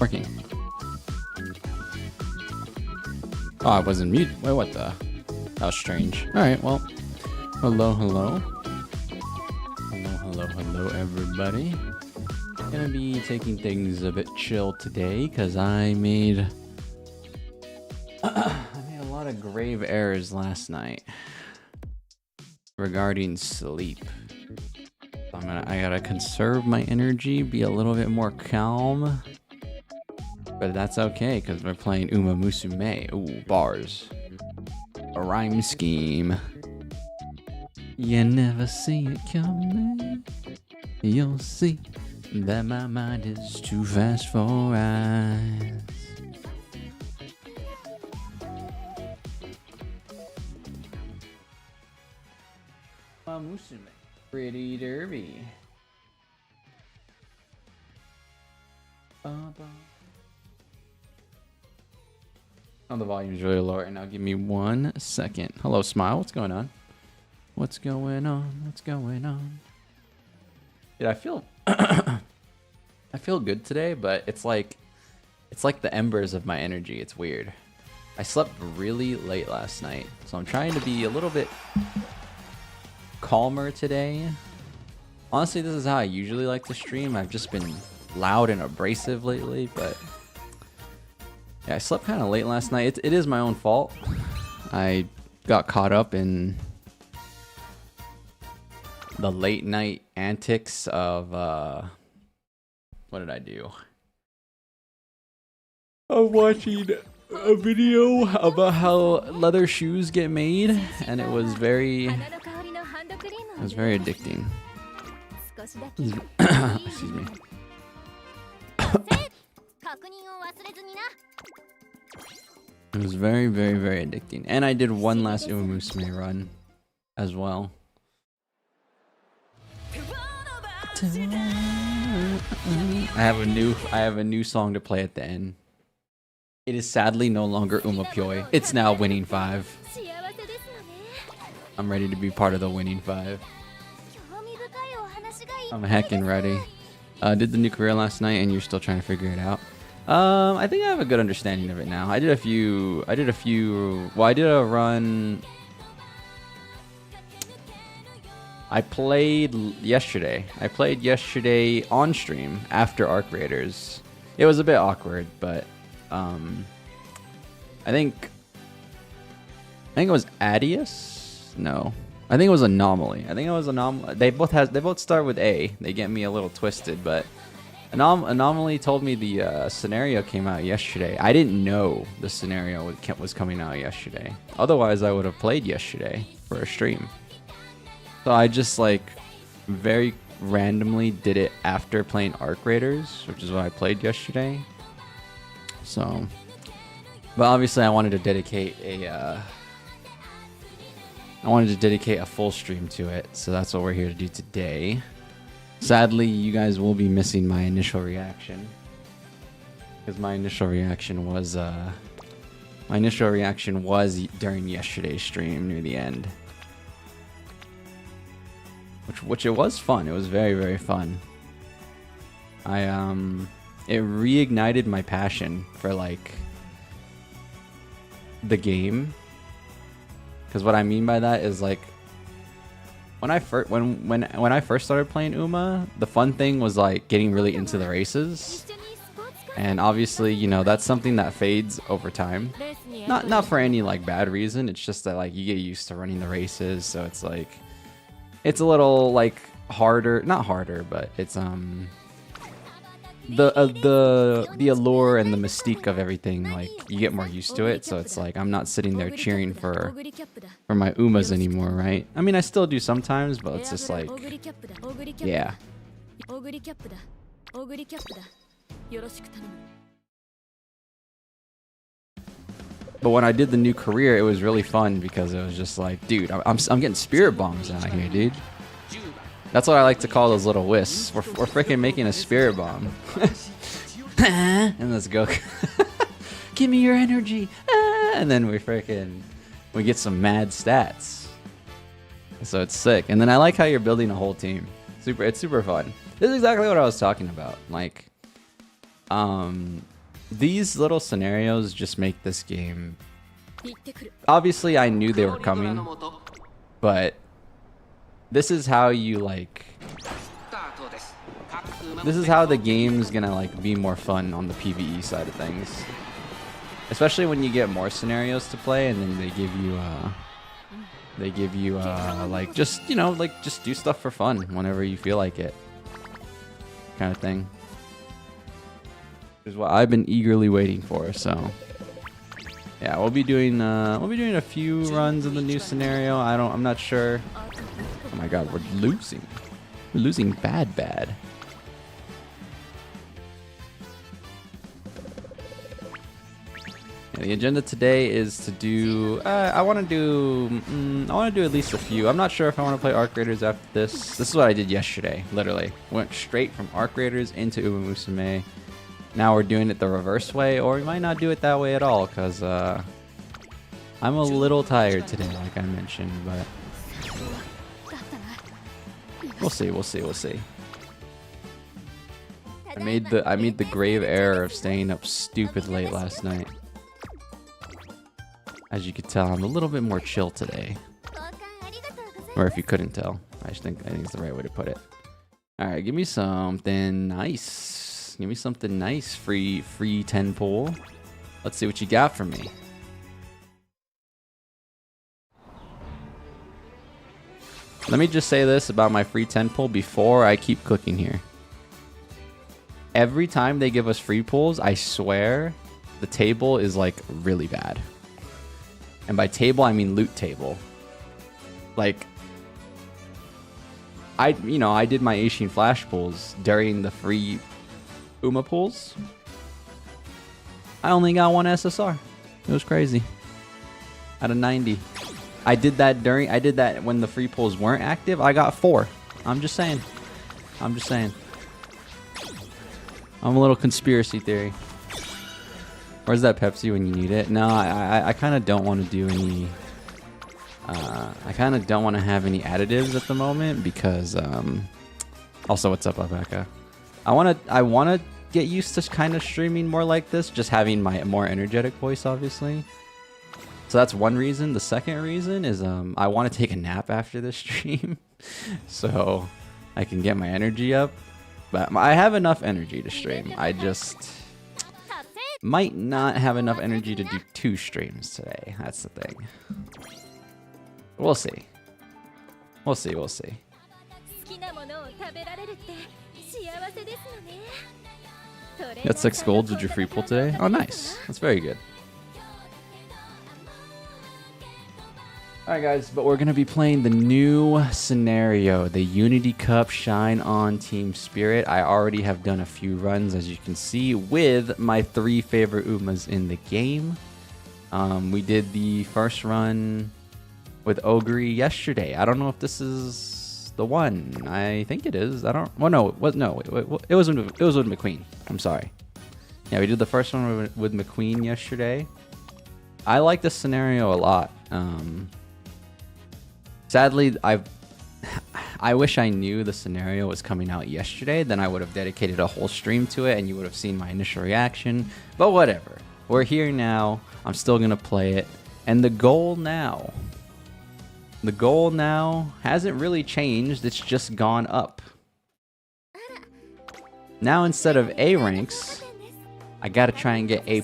Working. Oh, I wasn't mute. Wait, what the? That was strange. Alright, well. Hello, hello. Hello, everybody. Gonna be taking things a bit chill today, because I made a lot of grave errors last night regarding sleep. I gotta conserve my energy, be a little bit more calm. But that's okay, because we're playing Umamusume. Ooh, bars. A rhyme scheme. You never see it coming. You'll see that my mind is too fast for eyes. Umamusume. Pretty derby. Oh, the volume's really low right now. Give me 1 second. Hello, Smile. What's going on? What's going on? What's going on? Dude, I feel I feel good today, but it's like the embers of my energy. It's weird. I slept really late last night, so I'm trying to be a little bit calmer today. Honestly, this is how I usually like to stream. I've just been loud and abrasive lately, but yeah, I slept kind of late last night. It is my own fault. I got caught up in the late night antics of what did I do? Of watching a video about how leather shoes get made, and it was very addicting. Excuse me. It was very addicting. And I did one last Umamusume run as well. I have a new song to play at the end. It is sadly no longer Umapyoi. It's now Winning 5. I'm ready to be part of the Winning 5. I'm heckin' ready. Did the new career last night and you're still trying to figure it out? I think I have a good understanding of it now. I did a run. I played yesterday. On stream after Arc Raiders. It was a bit awkward, but I think it was Adius? No. I think it was Anomaly. They both start with A. They get me a little twisted, but Anomaly told me the scenario came out yesterday. I didn't know the scenario was coming out yesterday. Otherwise, I would have played yesterday for a stream. So I just like very randomly did it after playing Arc Raiders, which is what I played yesterday. So, but obviously I wanted to dedicate a full stream to it. So that's what we're here to do today. Sadly, you guys will be missing my initial reaction, because my initial reaction was during yesterday's stream near the end, which it was fun. It was very, very fun. It reignited my passion for like the game, because what I mean by that is like when I first started playing Uma, the fun thing was like getting really into the races, and obviously, you know, that's something that fades over time. Not for any like bad reason. It's just that like you get used to running the races, so it's like it's a little like harder, not harder, but it's the allure and the mystique of everything, like you get more used to it. So it's like I'm not sitting there cheering for my Umas anymore, right? I mean, I still do sometimes, but it's just like, yeah. But when I did the new career, it was really fun because it was just like, dude, I'm getting spirit bombs out here, dude. That's what I like to call those little wisps. We're freaking making a spirit bomb. And let's go. Give me your energy. And then we get some mad stats. So it's sick. And then I like how you're building a whole team. It's super fun. This is exactly what I was talking about. Like, these little scenarios just make this game. Obviously, I knew they were coming, but this is how you like. This is how the game's gonna like be more fun on the PvE side of things, especially when you get more scenarios to play, and then they give you like just, you know, like just do stuff for fun whenever you feel like it, kind of thing. Is what I've been eagerly waiting for. So yeah, we'll be doing a few runs of the new scenario. I'm not sure. Oh my god, we're losing bad. Yeah, the agenda today is to do I want to do at least a few. I'm not sure if I want to play Arc Raiders after this. This is what I did yesterday, literally. Went straight from Arc Raiders into Umamusume. Now we're doing it the reverse way, or we might not do it that way at all, because I'm a little tired today, like I mentioned, but we'll see. I made the grave error of staying up stupid late last night. As you could tell, I'm a little bit more chill today. Or if you couldn't tell, I think it's the right way to put it. All right, give me something nice. Give me something nice. Free 10 pull. Let's see what you got for me. Let me just say this about my free 10 pull before I keep clicking here. Every time they give us free pulls, I swear the table is like really bad. And by table, I mean loot table. Like, I did my Ancient Flash pulls during the free Uma pulls. I only got one SSR. It was crazy. Out of 90. I did that when the free pulls weren't active. I got 4. I'm just saying. I'm a little conspiracy theory. Where's that Pepsi when you need it? No, I kind of don't want to do any. I kind of don't want to have any additives at the moment because. Also, what's up, Alpaca? I want to get used to kind of streaming more like this, just having my more energetic voice, obviously. So that's one reason. The second reason is I want to take a nap after this stream, so I can get my energy up. But I have enough energy to stream. I just might not have enough energy to do 2 streams today. That's the thing. We'll see. We'll see. Got 6 gold. Did you free pull today? Oh, nice. That's very good. Alright guys, but we're going to be playing the new scenario, the Unity Cup Shine On Team Spirit. I already have done a few runs, as you can see, with my 3 favorite Umas in the game. We did the first run with Ogre yesterday. I don't know if this is the one. I think it is. I don't... Well, no, it was, no, it was with McQueen. I'm sorry. Yeah, we did the first one with McQueen yesterday. I like this scenario a lot. Sadly, I wish I knew the scenario was coming out yesterday. Then I would have dedicated a whole stream to it and you would have seen my initial reaction. But whatever. We're here now. I'm still going to play it. And the goal now hasn't really changed. It's just gone up. Now instead of A ranks, I got to try and get A+.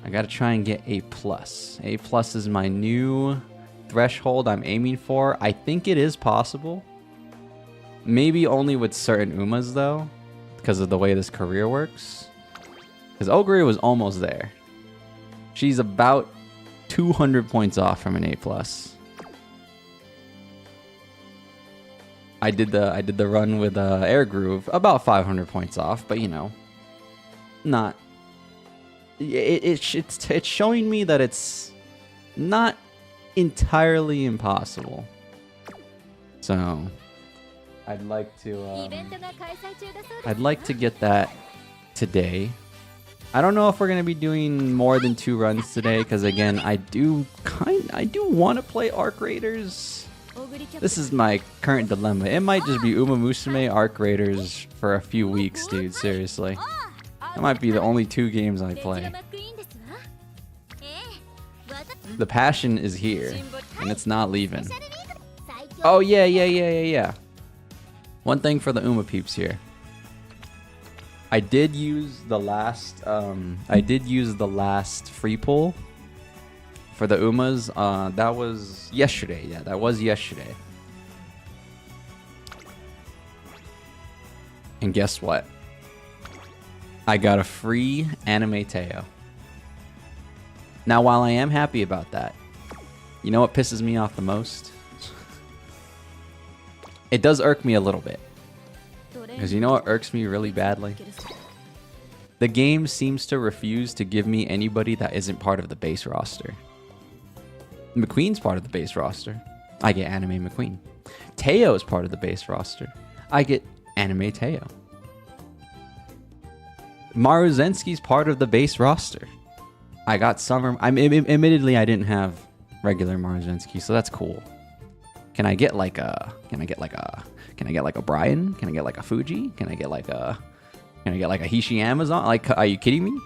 I got to try and get A+. A+ is my new threshold I'm aiming for. I think it is possible. Maybe only with certain Umas though, because of the way this career works. Because Ogre was almost there. She's about 200 points off from an A+. I did the run with Air Groove, about 500 points off, but you know, not. It's showing me that it's not entirely impossible. So I'd like to get that today. I don't know if we're gonna be doing more than 2 runs today, because again, I do want to play Arc Raiders. This is my current dilemma. It might just be Umamusume Arc Raiders for a few weeks, dude. Seriously, that might be the only 2 games I play. The passion is here, and it's not leaving. Oh, yeah. One thing for the Uma peeps here. I did use the last free pull for the Umas. That was yesterday. Yeah, that was yesterday. And guess what? I got a free Anime Teo. Now, while I am happy about that, you know what pisses me off the most? It does irk me a little bit. Because you know what irks me really badly? The game seems to refuse to give me anybody that isn't part of the base roster. McQueen's part of the base roster. I get Anime McQueen. Teo is part of the base roster. I get Anime Teo. Maruzensky's part of the base roster. I got Summer. Admittedly, I didn't have regular Maruzensky, so that's cool. Can I get like a Brian? Can I get like a Fuji? Can I get like a Hishi Amazon? Like, are you kidding me?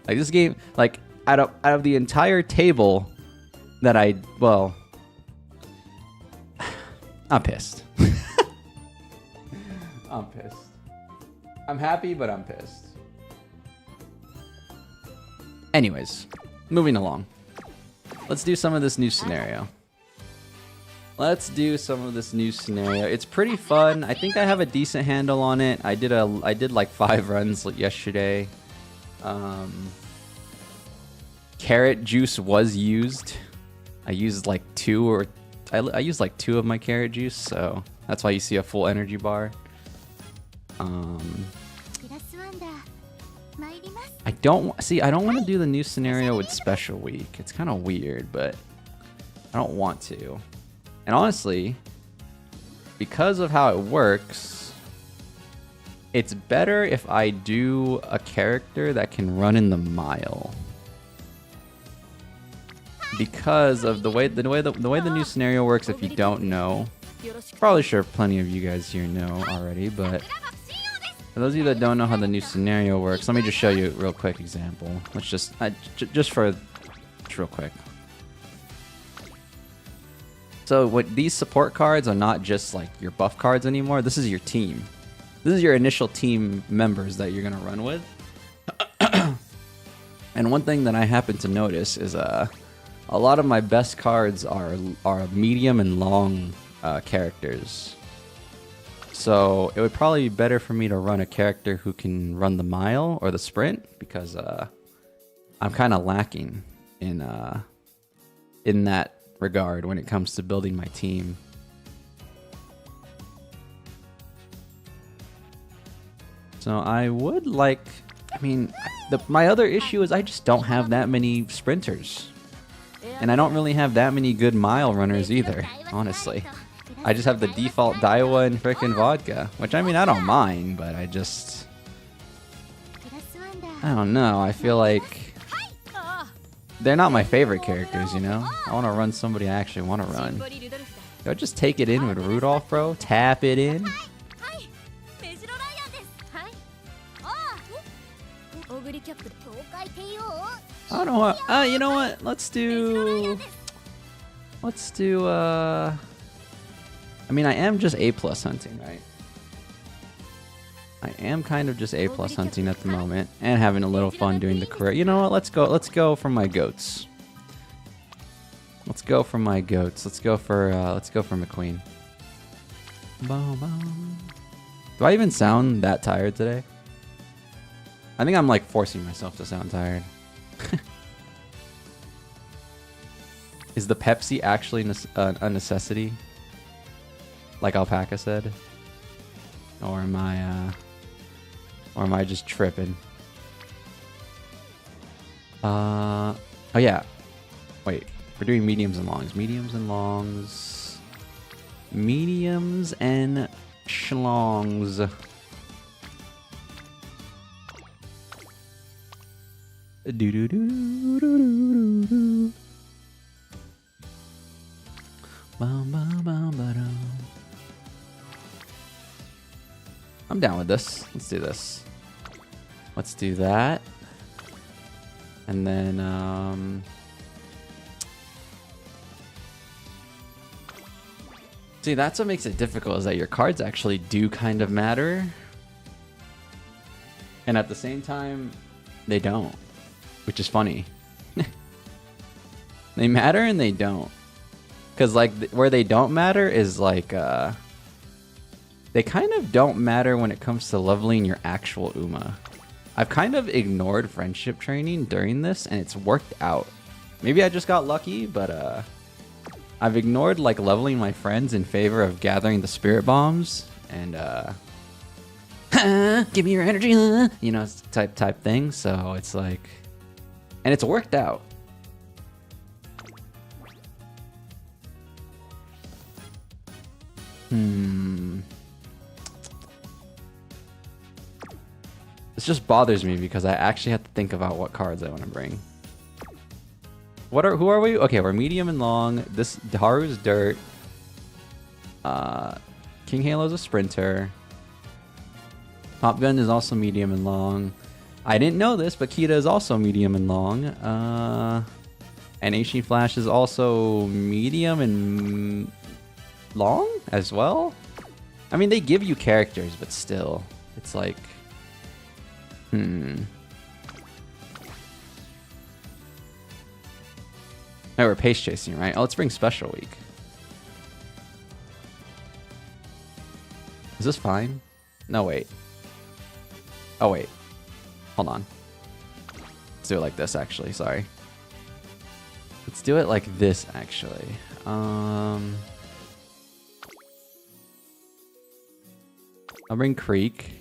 Like, this game, like, out of the entire table that I'm pissed. I'm pissed. I'm happy, but I'm pissed. Anyways, moving along. Let's do some of this new scenario. It's pretty fun. I think I have a decent handle on it. I did like 5 runs yesterday. Carrot juice was used. I used like 2 of my carrot juice, so that's why you see a full energy bar. I don't want to do the new scenario with special week. It's kind of weird, but I don't want to. And honestly, because of how it works, it's better if I do a character that can run in the mile. Because of the way the new scenario works, if you don't know, probably sure plenty of you guys here know already, but for those of you that don't know how the new scenario works, let me just show you a real quick example. Let's just real quick. So these support cards are not just like your buff cards anymore. This is your team. This is your initial team members that you're gonna run with. And one thing that I happen to notice is a lot of my best cards are medium and long characters. So it would probably be better for me to run a character who can run the mile or the sprint, because I'm kind of lacking in that regard when it comes to building my team. So I would like, I mean, my other issue is I just don't have that many sprinters. And I don't really have that many good mile runners either, honestly. I just have the default Daiwa and frickin' vodka, which, I mean, I don't mind, but I don't know. I feel like they're not my favorite characters, you know? I want to run somebody I actually want to run. Yo, just take it in with Rudolph, bro. Tap it in. I don't know what. You know what? Let's do. I mean, I am just A+ hunting, right? I am kind of just A+ hunting at the moment, and having a little fun doing the career. You know what? Let's go for my goats. Let's go for my goats. Let's go for McQueen. Do I even sound that tired today? I think I'm like forcing myself to sound tired. Is the Pepsi actually a necessity? Like Alpaca said? Or am I just tripping? Oh yeah. Wait, we're doing mediums and longs. Mediums and longs. Mediums and schlongs. Do do do do do do. I'm down with this. Let's do this. Let's do that. And then see, that's what makes it difficult, is that your cards actually do kind of matter. And at the same time, they don't. Which is funny. They matter and they don't. Because like where they don't matter is like they kind of don't matter when it comes to leveling your actual Uma. I've kind of ignored friendship training during this, and it's worked out. Maybe I just got lucky, but I've ignored like leveling my friends in favor of gathering the spirit bombs and give me your energy, you know, type thing. So it's like, and it's worked out. This just bothers me because I actually have to think about what cards I want to bring. Who are we? Okay, we're medium and long. This Haru's dirt. King Halo's a sprinter. Top Gun is also medium and long. I didn't know this, but Kita is also medium and long. And Ancient Flash is also medium and long as well. I mean, they give you characters, but still, it's like, Oh, we're pace chasing, right? Oh, let's bring Special Week. Is this fine? No, wait. Oh, wait. Hold on. Let's do it like this, actually. Sorry. Let's do it like this, actually. I'll bring Creek.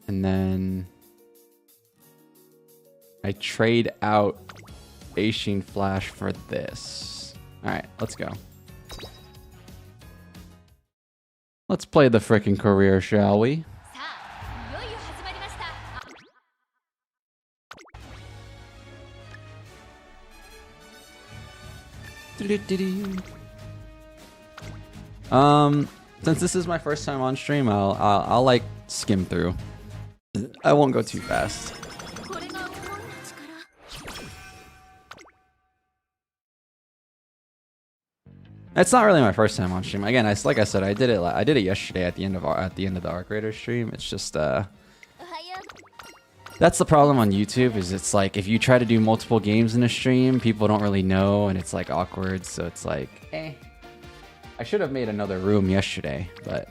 And then I trade out Ancient Flash for this. Alright, let's go. Let's play the frickin' career, shall we? Since this is my first time on stream, I'll like skim through. I won't go too fast. It's not really my first time on stream. Again, like I said, I did it yesterday at the end of the Arc Raider stream. It's just that's the problem on YouTube, is it's like if you try to do multiple games in a stream, people don't really know, and it's like awkward. So it's like, I should have made another room yesterday, but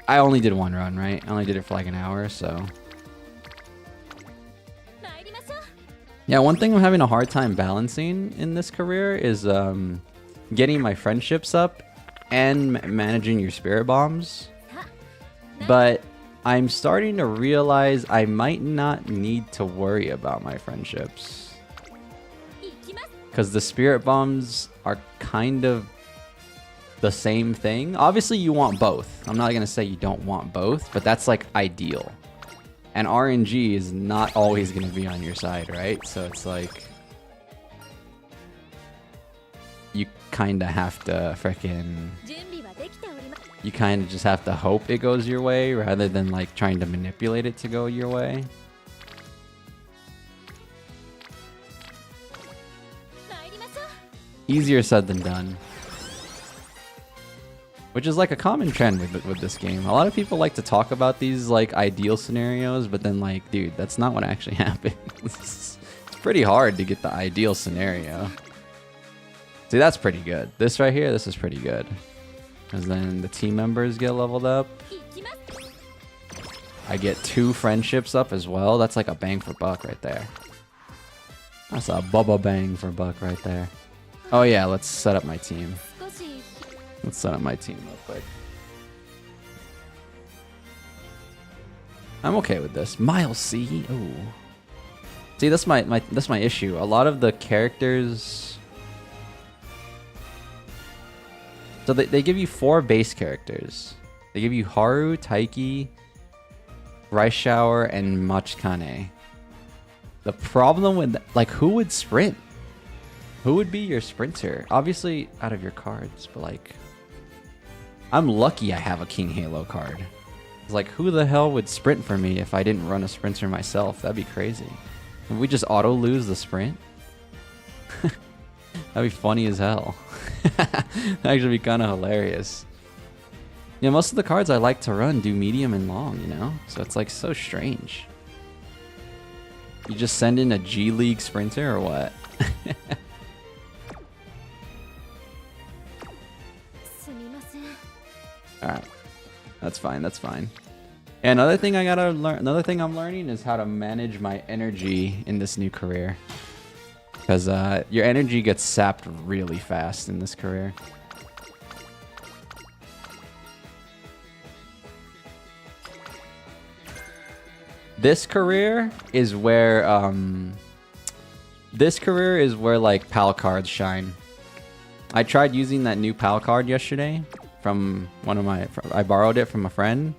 I only did one run, right? I only did it for like an hour, so. Yeah, one thing I'm having a hard time balancing in this career is getting my friendships up and managing your spirit bombs. But I'm starting to realize I might not need to worry about my friendships. Because the spirit bombs are kind of the same thing. Obviously, you want both. I'm not going to say you don't want both, but that's like ideal. And RNG is not always going to be on your side, right? So it's like you kind of have to frickin'... You kind of just have to hope it goes your way rather than like trying to manipulate it to go your way. Easier said than done. Which is like a common trend with this game. A lot of people like to talk about these like ideal scenarios, but then like, dude, that's not what actually happens. It's pretty hard to get the ideal scenario. See, that's pretty good. This right here, this is pretty good. Because then the team members get leveled up. I get 2 friendships up as well. That's like a bang for buck right there. That's a bubba bang for buck right there. Oh yeah, let's set up my team. Let's set up my team real quick. I'm okay with this. Miles C. Ooh. See, that's my issue. A lot of the characters. So they give you 4 base characters. They give you Haru, Taiki, Rice Shower, and Machikane. The problem with like, who would sprint? Who would be your sprinter? Obviously out of your cards, but like, I'm lucky I have a King Halo card. It's like, who the hell would sprint for me if I didn't run a sprinter myself? That'd be crazy. Would we just auto lose the sprint? That'd be funny as hell. That'd actually be kind of hilarious. Yeah, most of the cards I like to run do medium and long, you know? So it's like so strange. You just send in a G League sprinter or what? Alright. That's fine, that's fine. And another thing I gotta learn, another thing I'm learning is how to manage my energy in this new career. Because your energy gets sapped really fast in this career. This career is where like PAL cards shine. I tried using that new PAL card yesterday from one of my, I borrowed it from a friend.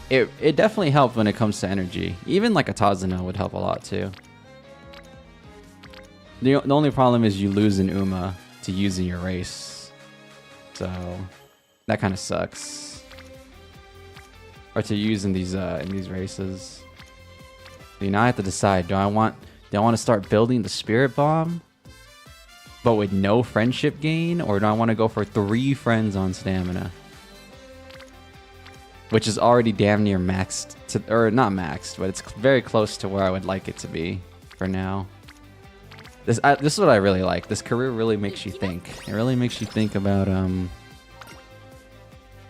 It definitely helped when it comes to energy. Even like a Tazuna would help a lot too. The only problem is you lose an Uma to use in your race. So that kind of sucks. Or to use in these races. You now I have to decide, do I want to start building the Spirit Bomb but with no friendship gain, or do I want to go for 3 friends on stamina? Which is already damn near maxed to, or not maxed, but it's very close to where I would like it to be for now. This is what I really like. This career really makes you think. It really makes you think about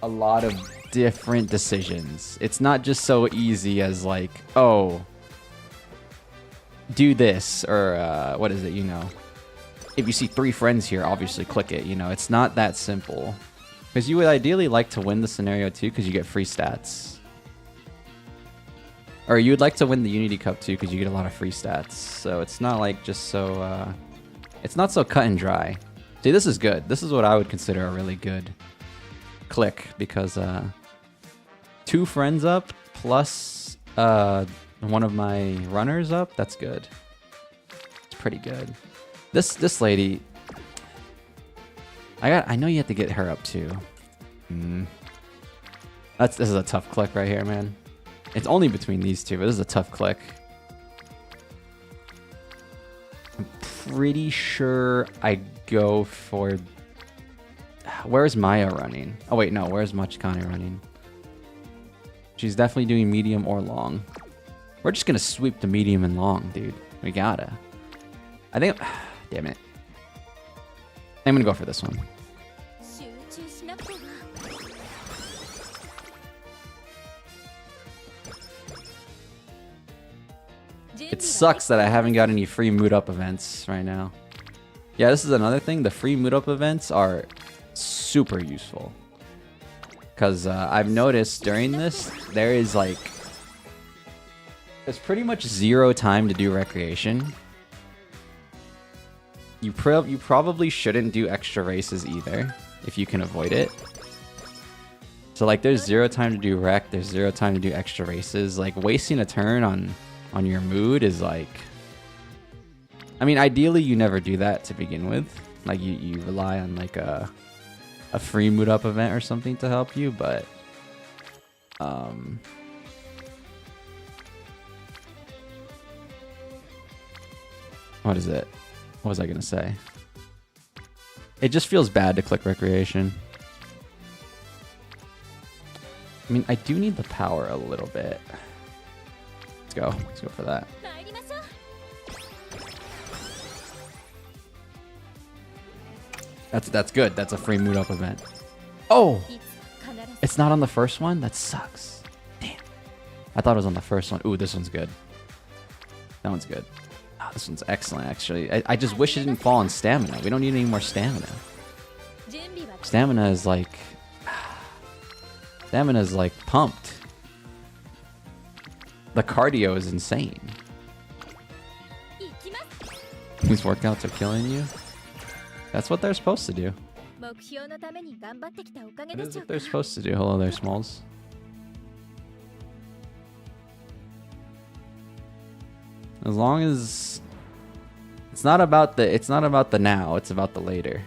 a lot of different decisions. It's not just so easy as like, oh, do this, or what is it, you know? If you see 3 friends here, obviously click it, you know? It's not that simple. Because you would ideally like to win the scenario too, because you get free stats. Or you would like to win the Unity Cup too, because you get a lot of free stats. So it's not like just so, it's not so cut and dry. See, this is good. This is what I would consider a really good click, because 2 friends up plus one of my runners up, that's good. It's pretty good. This lady, I know you have to get her up too. This is a tough click right here, man. It's only between these 2, but this is a tough click. I'm pretty sure I go for... Where's Maya running? Oh wait, no, where's Machikane running? She's definitely doing medium or long. We're just gonna sweep the medium and long, dude. We gotta. I think... Damn it. I'm gonna go for this one. It sucks that I haven't got any free mood up events right now. Yeah, this is another thing. The free mood up events are super useful. Because I've noticed during this, there is like... there's pretty much zero time to do recreation. You probably shouldn't do extra races either, if you can avoid it. So like there's zero time to do rec, there's zero time to do extra races. Like wasting a turn on your mood is like... I mean, ideally you never do that to begin with. Like you rely on like a free mood up event or something to help you, but what is it? What was I gonna say? It just feels bad to click recreation. I mean, I do need the power a little bit. Let's go. Let's go for that. That's good. That's a free mood up event. Oh! It's not on the first one? That sucks. Damn. I thought it was on the first one. Ooh, this one's good. That one's good. Oh, this one's excellent, actually. I just wish it didn't fall on stamina. We don't need any more stamina. Stamina is like... stamina is like pumped. The cardio is insane. These workouts are killing you? That's what they're supposed to do. That is what they're supposed to do. Hello there, Smalls. As long as it's not about the now, it's about the later.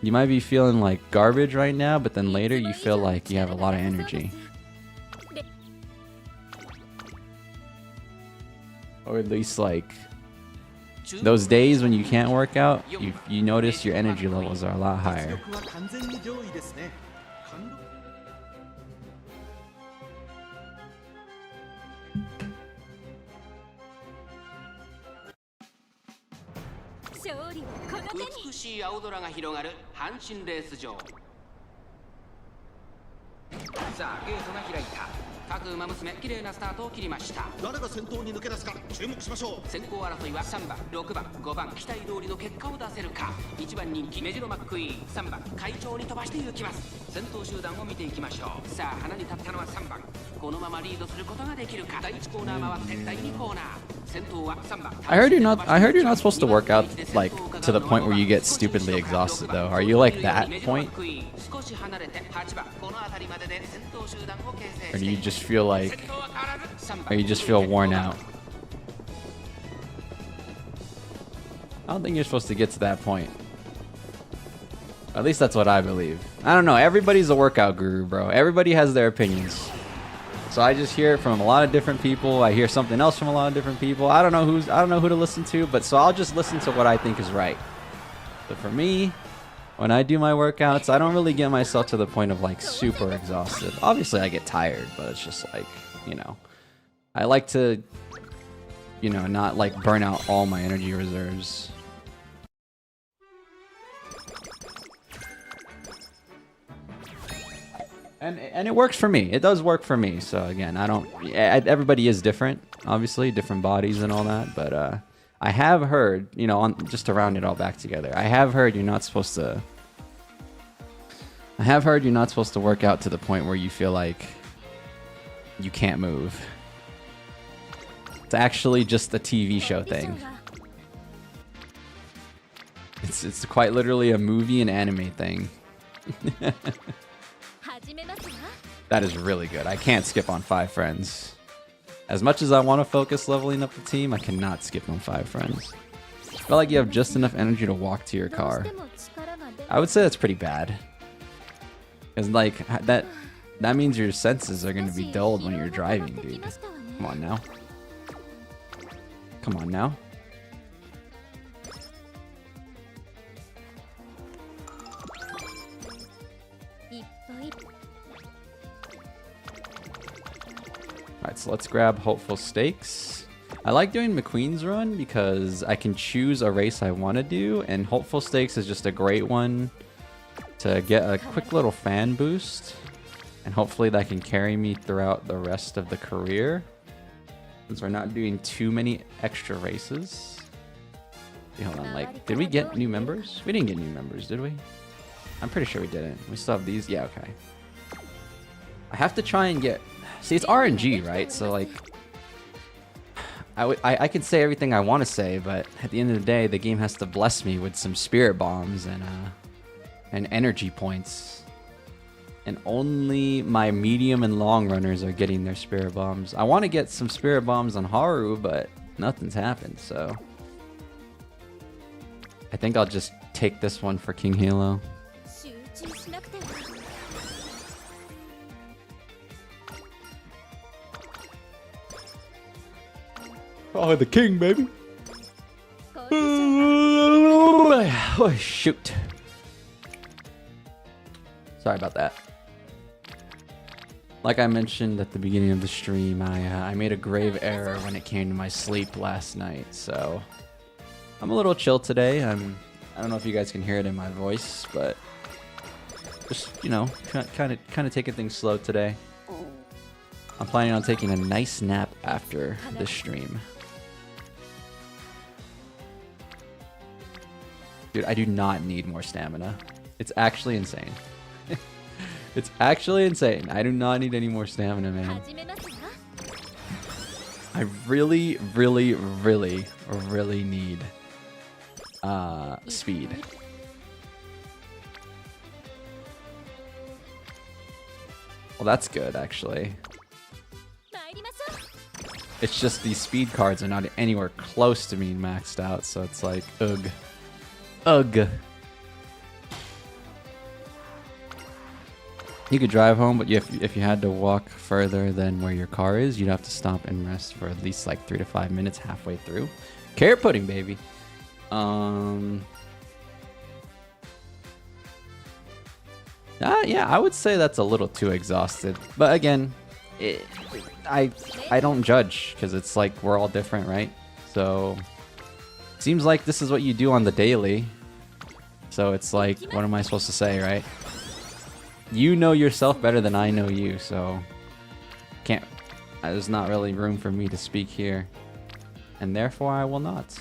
You might be feeling like garbage right now, but then later you feel like you have a lot of energy. Or at least like those days when you can't work out, you notice your energy levels are a lot higher. Umamusume 綺麗なスタートを切りました。誰が先頭に抜け出すか注目しましょう。先行争いは3番、6番、5番期待通りの結果を出せるか。1番人気メジロマックイーン、3番会長に飛ばして行きます。先頭集団を見ていきましょう。さあ花に立ったのは3番。このままリードすることができるか。第1コーナー回って第2コーナー。先頭は3番。I heard you're not supposed to work out like to the point where you get stupidly exhausted though. Are you like that point? Or do you just feel like, or you just feel worn out? I don't think you're supposed to get to that point. At least that's what I believe. I don't know. Everybody's a workout guru, bro. Everybody has their opinions. So I just hear it from a lot of different people. I hear something else from a lot of different people. I don't know who to listen to, but so I'll just listen to what I think is right. But for me, when I do my workouts, I don't really get myself to the point of like super exhausted. Obviously I get tired, but it's just like, you know, I like to, you know, not like burn out all my energy reserves. And it works for me. It does work for me. So again, everybody is different, obviously, different bodies and all that, but I have heard, you know, just to round it all back together, I have heard you're not supposed to work out to the point where you feel like you can't move. It's actually just a TV show thing. It's quite literally a movie and anime thing. That is really good. I can't skip on 5 friends. As much as I want to focus leveling up the team, I cannot skip on 5 friends. I feel like you have just enough energy to walk to your car. I would say that's pretty bad. Because like that means your senses are going to be dulled when you're driving, dude. Come on now. Come on now. Alright, so let's grab Hopeful Stakes. I like doing McQueen's run because I can choose a race I want to do, and Hopeful Stakes is just a great one to get a quick little fan boost, and hopefully that can carry me throughout the rest of the career since we're not doing too many extra races. Hold on, like, did we get new members? We didn't get new members, did we? I'm pretty sure we didn't. We still have these. Yeah, okay. I have to try and get... See, it's RNG, right? So, like... I can say everything I want to say, but at the end of the day, the game has to bless me with some spirit bombs and energy points. And only my medium and long runners are getting their spirit bombs. I want to get some spirit bombs on Haru, but nothing's happened, so... I think I'll just take this one for King Halo. Oh, the king, baby. Oh, shoot. Sorry about that. Like I mentioned at the beginning of the stream, I made a grave error when it came to my sleep last night, so I'm a little chill today. I don't know if you guys can hear it in my voice, but just, you know, kind of taking things slow today. I'm planning on taking a nice nap after this stream. Dude, I do not need more stamina. It's actually insane. It's actually insane. I do not need any more stamina, man. I really, really, really, really need speed. Well, that's good, actually. It's just these speed cards are not anywhere close to being maxed out, so it's like, ugh. Ugh. You could drive home, but if you had to walk further than where your car is, you'd have to stop and rest for at least like 3 to 5 minutes halfway through. Carrot pudding, baby. Yeah, I would say that's a little too exhausted. But again, I don't judge because it's like we're all different, right? So seems like this is what you do on the daily. So it's like, what am I supposed to say, right? You know yourself better than I know you, so there's not really room for me to speak here. And therefore I will not.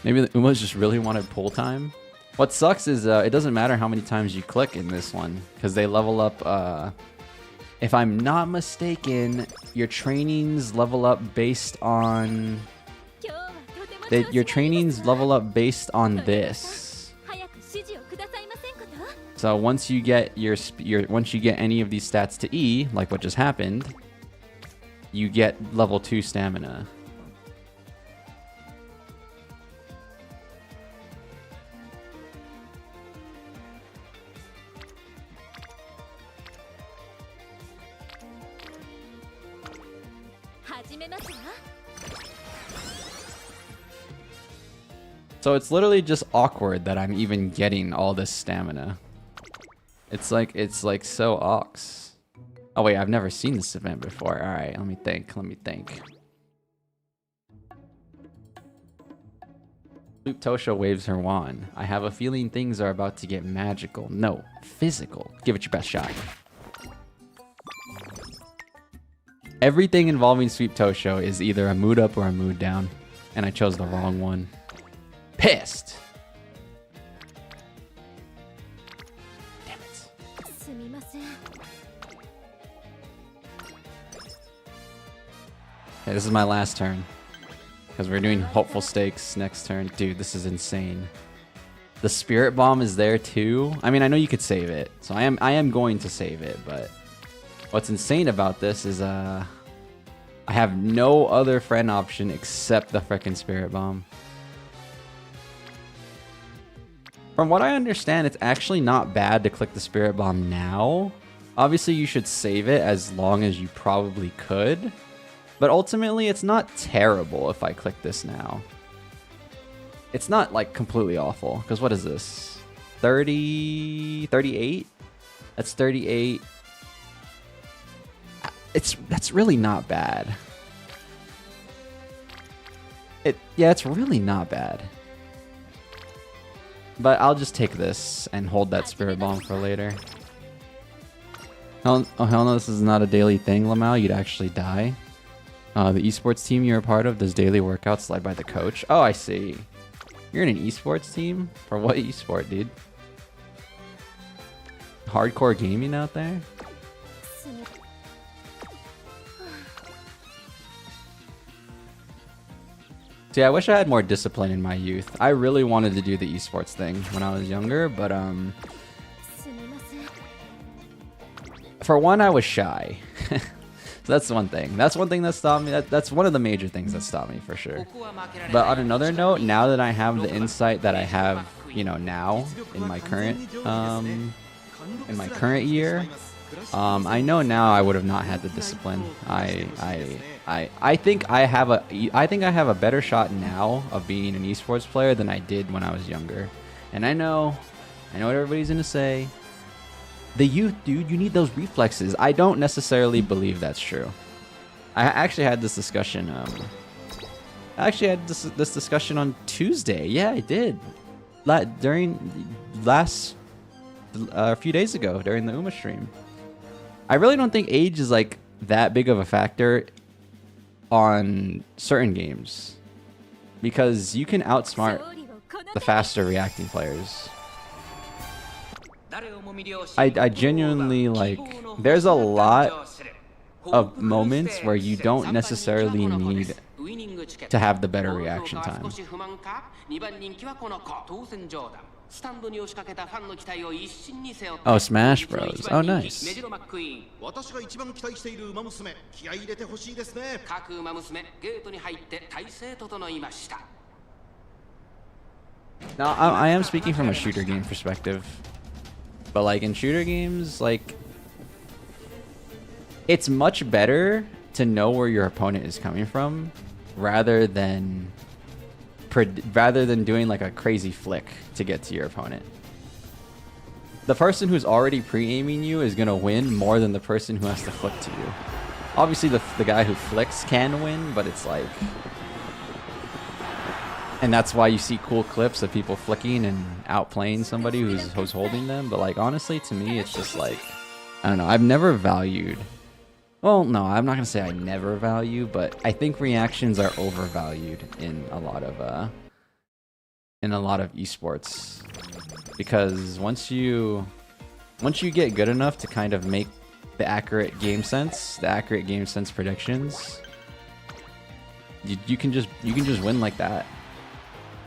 Maybe the Umas just really wanted pull time. What sucks is it doesn't matter how many times you click in this one, because they level up, if I'm not mistaken, your trainings level up based on... your trainings level up based on this. So once you get once you get any of these stats to E, like what just happened, you get level 2 stamina. So it's literally just awkward that I'm even getting all this stamina. It's like so ox. Oh wait, I've never seen this event before. All right, let me think. Loop Tosha waves her wand. I have a feeling things are about to get magical. No, physical. Give it your best shot. Everything involving Sweep Tosho is either a mood up or a mood down. And I chose the wrong one. Pissed! Damn it. Okay, this is my last turn. Because we're doing Hopeful Stakes next turn. Dude, this is insane. The Spirit Bomb is there too. I mean, I know you could save it. So I am going to save it, but... What's insane about this is, I have no other friend option except the frickin' Spirit Bomb. From what I understand, it's actually not bad to click the Spirit Bomb now. Obviously, you should save it as long as you probably could. But ultimately, it's not terrible if I click this now. It's not, like, completely awful. Because what is this? 30... 38? That's 38. That's really not bad. Yeah, it's really not bad. But I'll just take this and hold that Spirit Bomb for later. Oh hell no, this is not a daily thing, Lamau. You'd actually die. The esports team you're a part of does daily workouts led by the coach. Oh, I see. You're in an esports team? For what esport, dude? Hardcore gaming out there? See, I wish I had more discipline in my youth. I really wanted to do the esports thing when I was younger, but for one, I was shy. So that's one thing. That's one thing that stopped me. That's one of the major things that stopped me for sure. But on another note, now that I have the insight that I have, you know, now in my current year, I know now I would have not had the discipline. I think I have a better shot now of being an esports player than I did when I was younger. And I know what everybody's gonna say. The youth, dude, you need those reflexes. I don't necessarily believe that's true. I actually had this discussion. I actually had this discussion on Tuesday. Yeah, I did. A few days ago during the Uma stream. I really don't think age is like that big of a factor on certain games because you can outsmart the faster reacting players. I genuinely like, there's a lot of moments where you don't necessarily need to have the better reaction time. Oh, Smash Bros. Oh, nice. Now, I am speaking from a shooter game perspective. But like in shooter games, like it's much better to know where your opponent is coming from rather than doing like a crazy flick to get to your opponent. The person who's already pre-aiming you is gonna win more than the person who has to flick to you. Obviously the guy who flicks can win, but it's like, and that's why you see cool clips of people flicking and outplaying somebody who's holding them. But like, honestly, to me, it's just like, I don't know. I've never valued. Well, no, I'm not gonna say I never value, but I think reactions are overvalued in a lot of esports, because once you get good enough to kind of make the accurate game sense predictions, you can just win like that.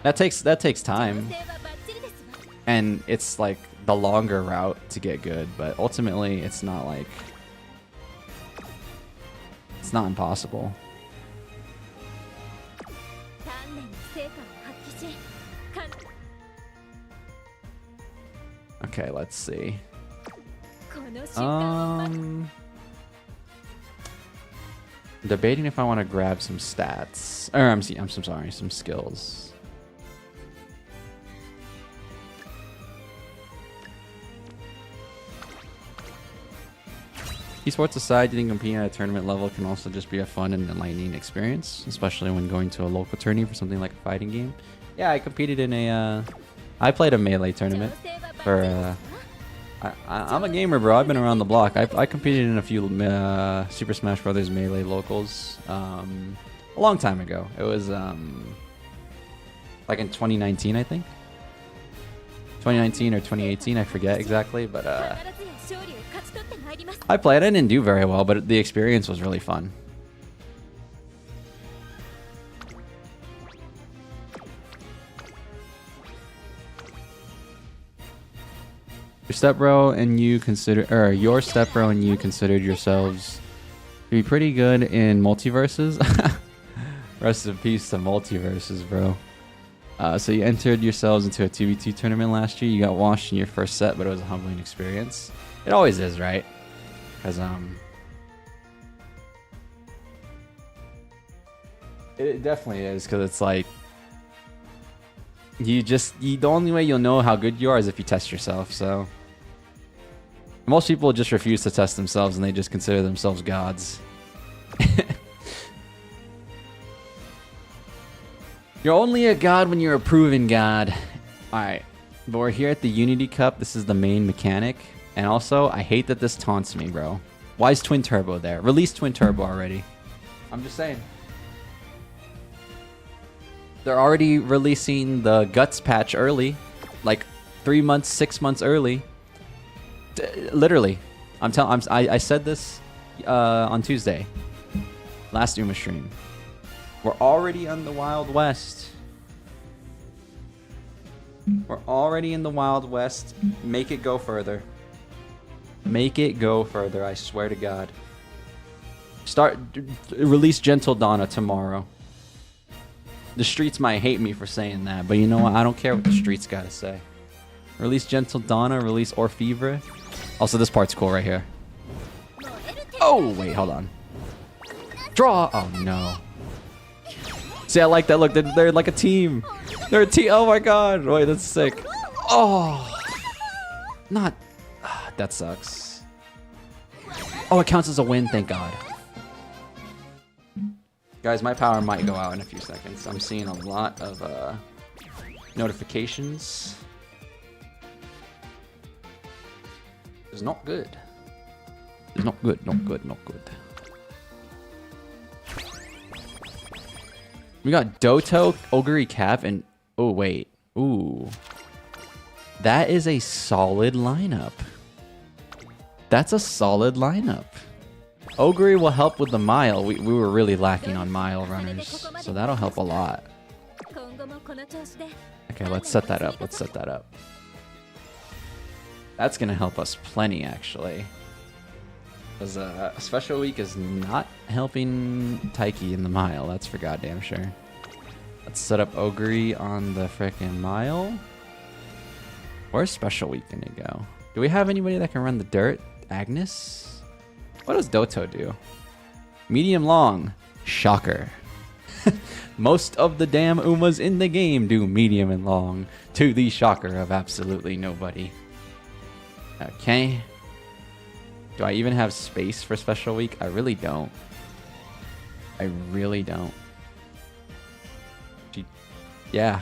That takes time, and it's like the longer route to get good, but ultimately it's not like, it's not impossible. Okay, let's see. Debating if I want to grab some stats, or I'm sorry, some skills. Esports aside, getting competing at a tournament level can also just be a fun and enlightening experience, especially when going to a local tourney for something like a fighting game. Yeah, I competed in I played a Melee tournament for, I'm a gamer, bro. I've been around the block. I competed in a few Super Smash Brothers Melee locals a long time ago. It was like in 2019, I think. 2019 or 2018, I forget exactly, but I played. I didn't do very well, but the experience was really fun. Your stepbro and you considered yourselves to be pretty good in multiverses. Rest in peace to multiverses, bro. So you entered yourselves into a 2v2 tournament last year. You got washed in your first set, but it was a humbling experience. It always is, right? Because it definitely is, because it's like the only way you'll know how good you are is if you test yourself. So Most people just refuse to test themselves and they just consider themselves gods. You're only a god when you're a proven god. Alright, but we're here at the Unity Cup. This is the main mechanic. And also, I hate that this taunts me, bro. Why is Twin Turbo there? Release Twin Turbo already. I'm just saying. They're already releasing the Guts patch early. Like 3 months, 6 months early. Literally. I said this on Tuesday. Last Uma stream. We're already on the Wild West. We're already in the Wild West. Make it go further. Make it go further, I swear to God. Release Gentle Donna tomorrow. The streets might hate me for saying that, but you know what? I don't care what the streets gotta say. Release Gentle Donna, release Orfevre. Also, this part's cool right here. Oh, wait, hold on. Draw! Oh, no. See, I like that. Look, they're like a team. They're a team. Oh, my God. Wait, that's sick. Oh. Not... that sucks. Oh, it counts as a win, thank God. Guys, my power might go out in a few seconds. I'm seeing a lot of notifications. It's not good. It's not good, not good, not good. We got Doto, Ogre Cap, and... oh, wait. Ooh. That is a solid lineup. That's a solid lineup. Ogre will help with the mile. We were really lacking on mile runners, so that'll help a lot. Okay, let's set that up. Let's set that up. That's going to help us plenty, actually. Because Special Week is not helping Taiki in the mile. That's for goddamn sure. Let's set up Ogre on the frickin' mile. Where's Special Week going to go? Do we have anybody that can run the dirt? Agnes? What does Doto do? Medium long. Shocker. Most of the damn Umas in the game do medium and long, to the shocker of absolutely nobody. Okay. Do I even have space for Special Week? I really don't. I really don't. Yeah,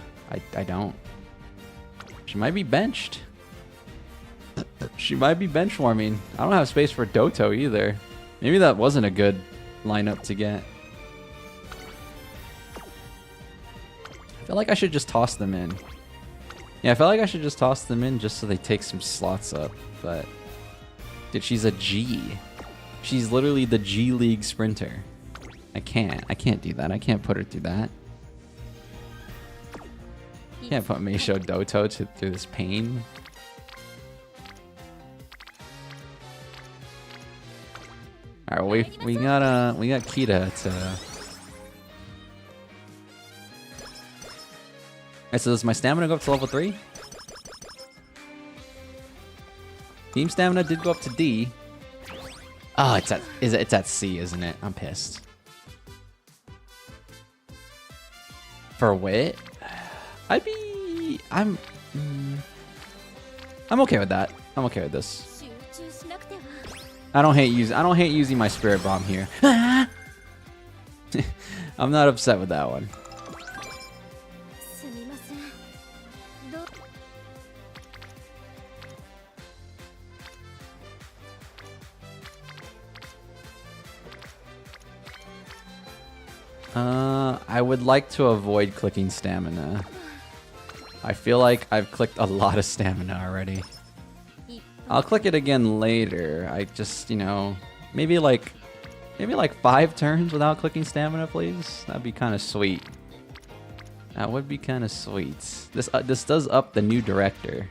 I don't. She might be benched. She might be bench warming. I don't have space for Doto either. Maybe that wasn't a good lineup to get. I feel like I should just toss them in. Yeah, I feel like I should just toss them in just so they take some slots up. But, dude, she's a G. She's literally the G League sprinter. I can't do that. I can't put her through that. Can't put Meisho Doto through this pain. All right, we got Kita to. Alright, so does my stamina go up to level 3? Team stamina did go up to D. Oh, it's at C, isn't it? I'm pissed. For wit, I'm okay with that. I'm okay with this. I don't hate using my spirit bomb here. I'm not upset with that one. I would like to avoid clicking stamina. I feel like I've clicked a lot of stamina already. I'll click it again later. I just, you know, maybe like 5 turns without clicking stamina, please. That'd be kind of sweet. That would be kind of sweet. This does up the new director.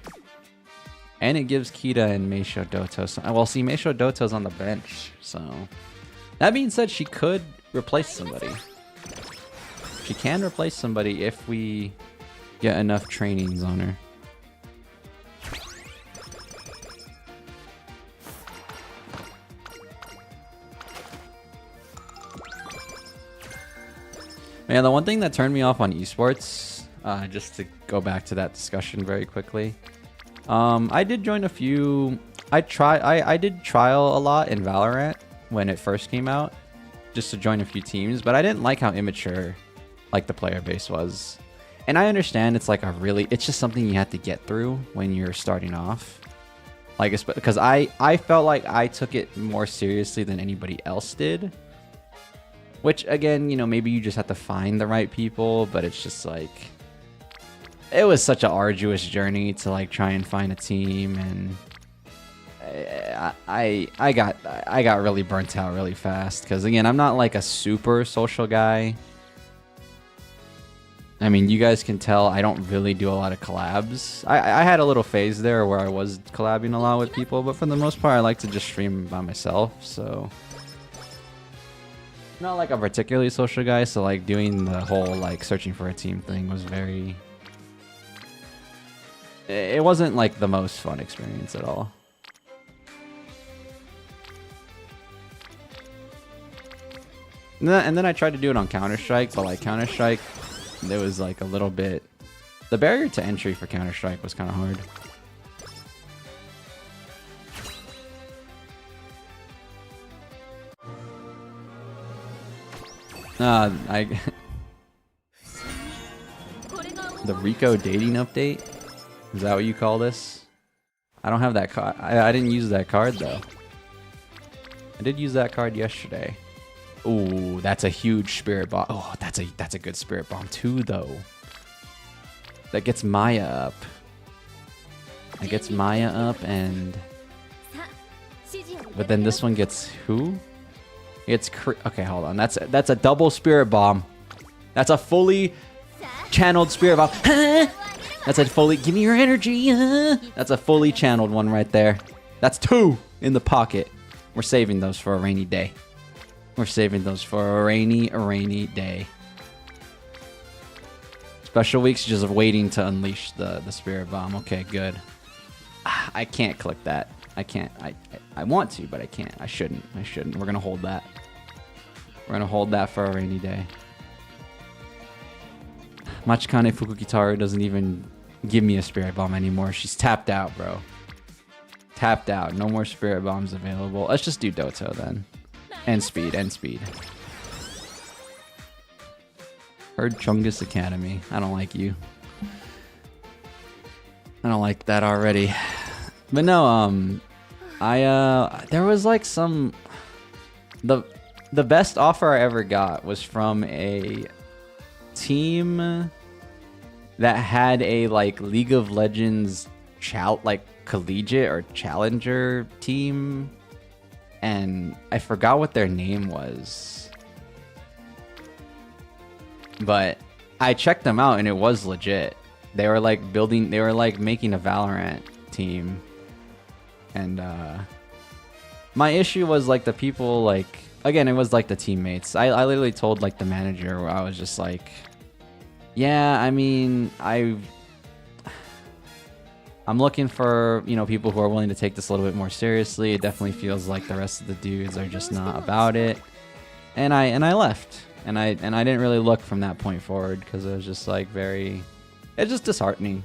And it gives Kita and Meisho Doto some... Well, see, Meisho Doto's on the bench, so... That being said, she could replace somebody. She can replace somebody if we get enough trainings on her. Man, the one thing that turned me off on esports, just to go back to that discussion very quickly, I did join a few I did trial a lot in Valorant when it first came out, just to join a few teams, but I didn't like how immature like the player base was. And I understand it's like it's just something you have to get through when you're starting off. Like, because I felt like I took it more seriously than anybody else did. Which, again, you know, maybe you just have to find the right people, but it's just like, it was such an arduous journey to like try and find a team, and I got really burnt out really fast, because again, I'm not like a super social guy. I mean, you guys can tell I don't really do a lot of collabs. I had a little phase there where I was collabing a lot with people, but for the most part, I like to just stream by myself, so... Not like a particularly social guy, so like doing the whole like searching for a team thing was very... It wasn't like the most fun experience at all. And then I tried to do it on Counter-Strike, but like Counter-Strike, there was like a little bit... The barrier to entry for Counter-Strike was kind of hard. The Rico dating update? Is that what you call this? I don't have that card. I didn't use that card though. I did use that card yesterday. Ooh, that's a huge spirit bomb. Oh, that's a good spirit bomb too though. That gets Maya up. That gets Maya up, and but then this one gets who? It's okay, hold on. That's a double spirit bomb. That's a fully channeled spirit bomb. That's a fully give me your energy. That's a fully channeled one right there. That's 2 in the pocket. We're saving those for a rainy day. We're saving those for a rainy day. Special weeks just waiting to unleash the spirit bomb. Okay, good. I can't click that. I can't. I want to, but I can't. I shouldn't. We're gonna hold that. We're gonna hold that for a rainy day. Machikane Fukukitaru doesn't even give me a spirit bomb anymore. She's tapped out, bro. Tapped out. No more spirit bombs available. Let's just do Doto then. And speed. Heard Chungus Academy. I don't like you. I don't like that already. But no, there was like some... The best offer I ever got was from a team that had a like League of Legends like collegiate or challenger team, and I forgot what their name was, but I checked them out and it was legit. They were like making a Valorant team, and my issue was like the people, like, again, it was like the teammates. I literally told like the manager, where I was just like, yeah, I mean, I'm looking for, you know, people who are willing to take this a little bit more seriously. It definitely feels like the rest of the dudes are just not about it. And I left. And I didn't really look from that point forward, because it was just like it's just disheartening.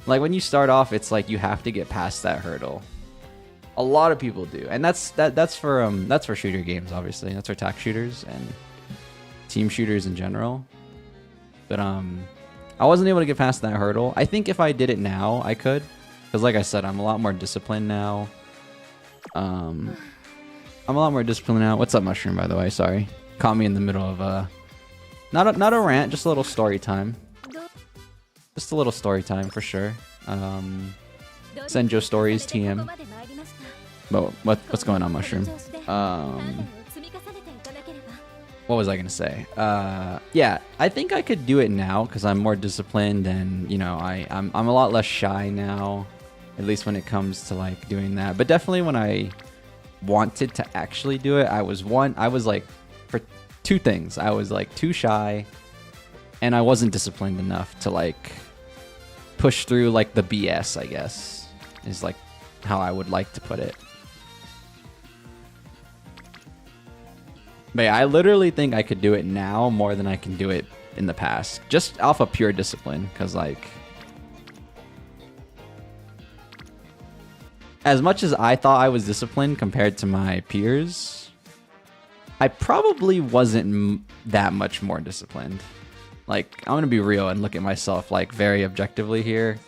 Like when you start off, it's like you have to get past that hurdle. A lot of people do, and that's for shooter games, obviously. That's for tac shooters and team shooters in general. But I wasn't able to get past that hurdle. I think if I did it now, I could, because like I said, I'm a lot more disciplined now. I'm a lot more disciplined now. What's up, Mushroom? By the way, sorry, caught me in the middle of not a rant, just a little story time. Just a little story time for sure. Senjo stories TM. But what's going on, Mushroom? What was I gonna say? Yeah, I think I could do it now because I'm more disciplined, and you know, I'm a lot less shy now, at least when it comes to like doing that. But definitely when I wanted to actually do it, I was like, for 2 things, I was like too shy, and I wasn't disciplined enough to like push through like the BS, I guess, is like how I would like to put it. But yeah, I literally think I could do it now more than I can do it in the past, just off of pure discipline, because like as much as I thought I was disciplined compared to my peers, I probably wasn't that much more disciplined. Like, I'm gonna be real and look at myself like very objectively here.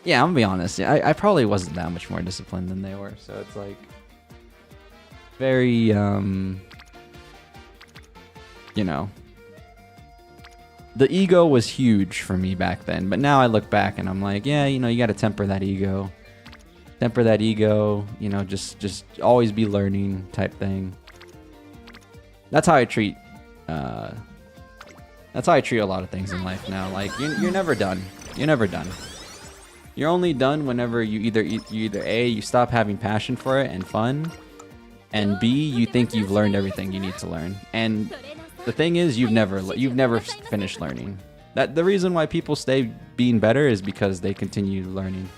Yeah, I'm gonna be honest. I probably wasn't that much more disciplined than they were. So it's like very, you know, the ego was huge for me back then. But now I look back and I'm like, yeah, you know, you got to temper that ego. Temper that ego. You know, just always be learning type thing. That's how I treat. That's how I treat a lot of things in life now. Like you're never done. You're never done. You're only done whenever you either A, you stop having passion for it and fun, and B, you think you've learned everything you need to learn. And the thing is, you've never finished learning. That the reason why people stay being better is because they continue learning.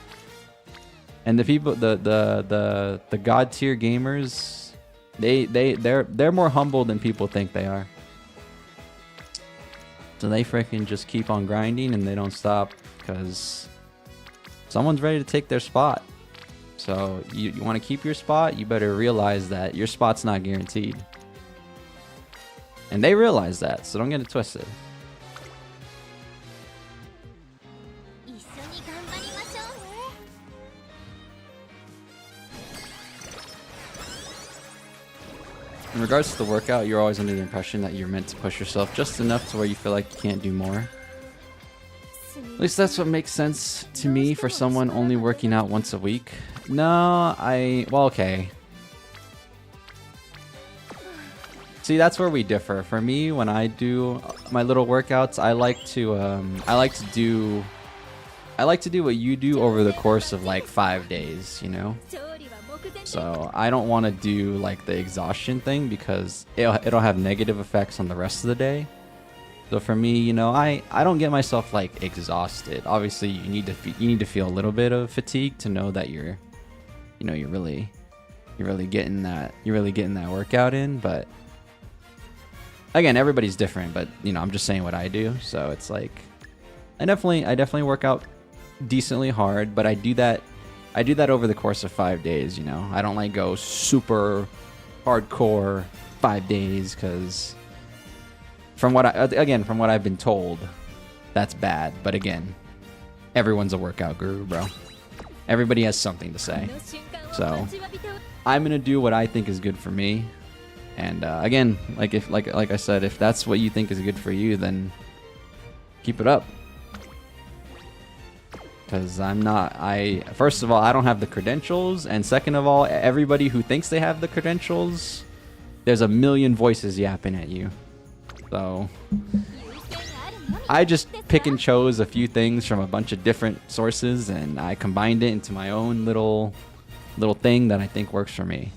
And the people, the god tier gamers, they're more humble than people think they are. So they freaking just keep on grinding and they don't stop because someone's ready to take their spot. So you want to keep your spot, you better realize that your spot's not guaranteed. And they realize that, so don't get it twisted. In regards to the workout, you're always under the impression that you're meant to push yourself just enough to where you feel like you can't do more. At least that's what makes sense to me for someone only working out once a week. No, well, okay. See, that's where we differ. For me, when I do my little workouts, I like to do what you do over the course of like 5 days, you know? So I don't want to do like the exhaustion thing because it'll have negative effects on the rest of the day. So for me, you know, I don't get myself like exhausted. Obviously, you need to feel a little bit of fatigue to know that you're really getting that workout in. But again, everybody's different. But you know, I'm just saying what I do. So it's like I definitely work out decently hard, but I do that over the course of 5 days. You know, I don't like go super hardcore 5 days because from what I've been told, that's bad. But again, everyone's a workout guru, bro. Everybody has something to say. So I'm gonna do what I think is good for me. And again, like I said, if that's what you think is good for you, then keep it up. Because first of all, I don't have the credentials, and second of all, everybody who thinks they have the credentials, there's a million voices yapping at you. So I just pick and chose a few things from a bunch of different sources, and I combined it into my own little thing that I think works for me,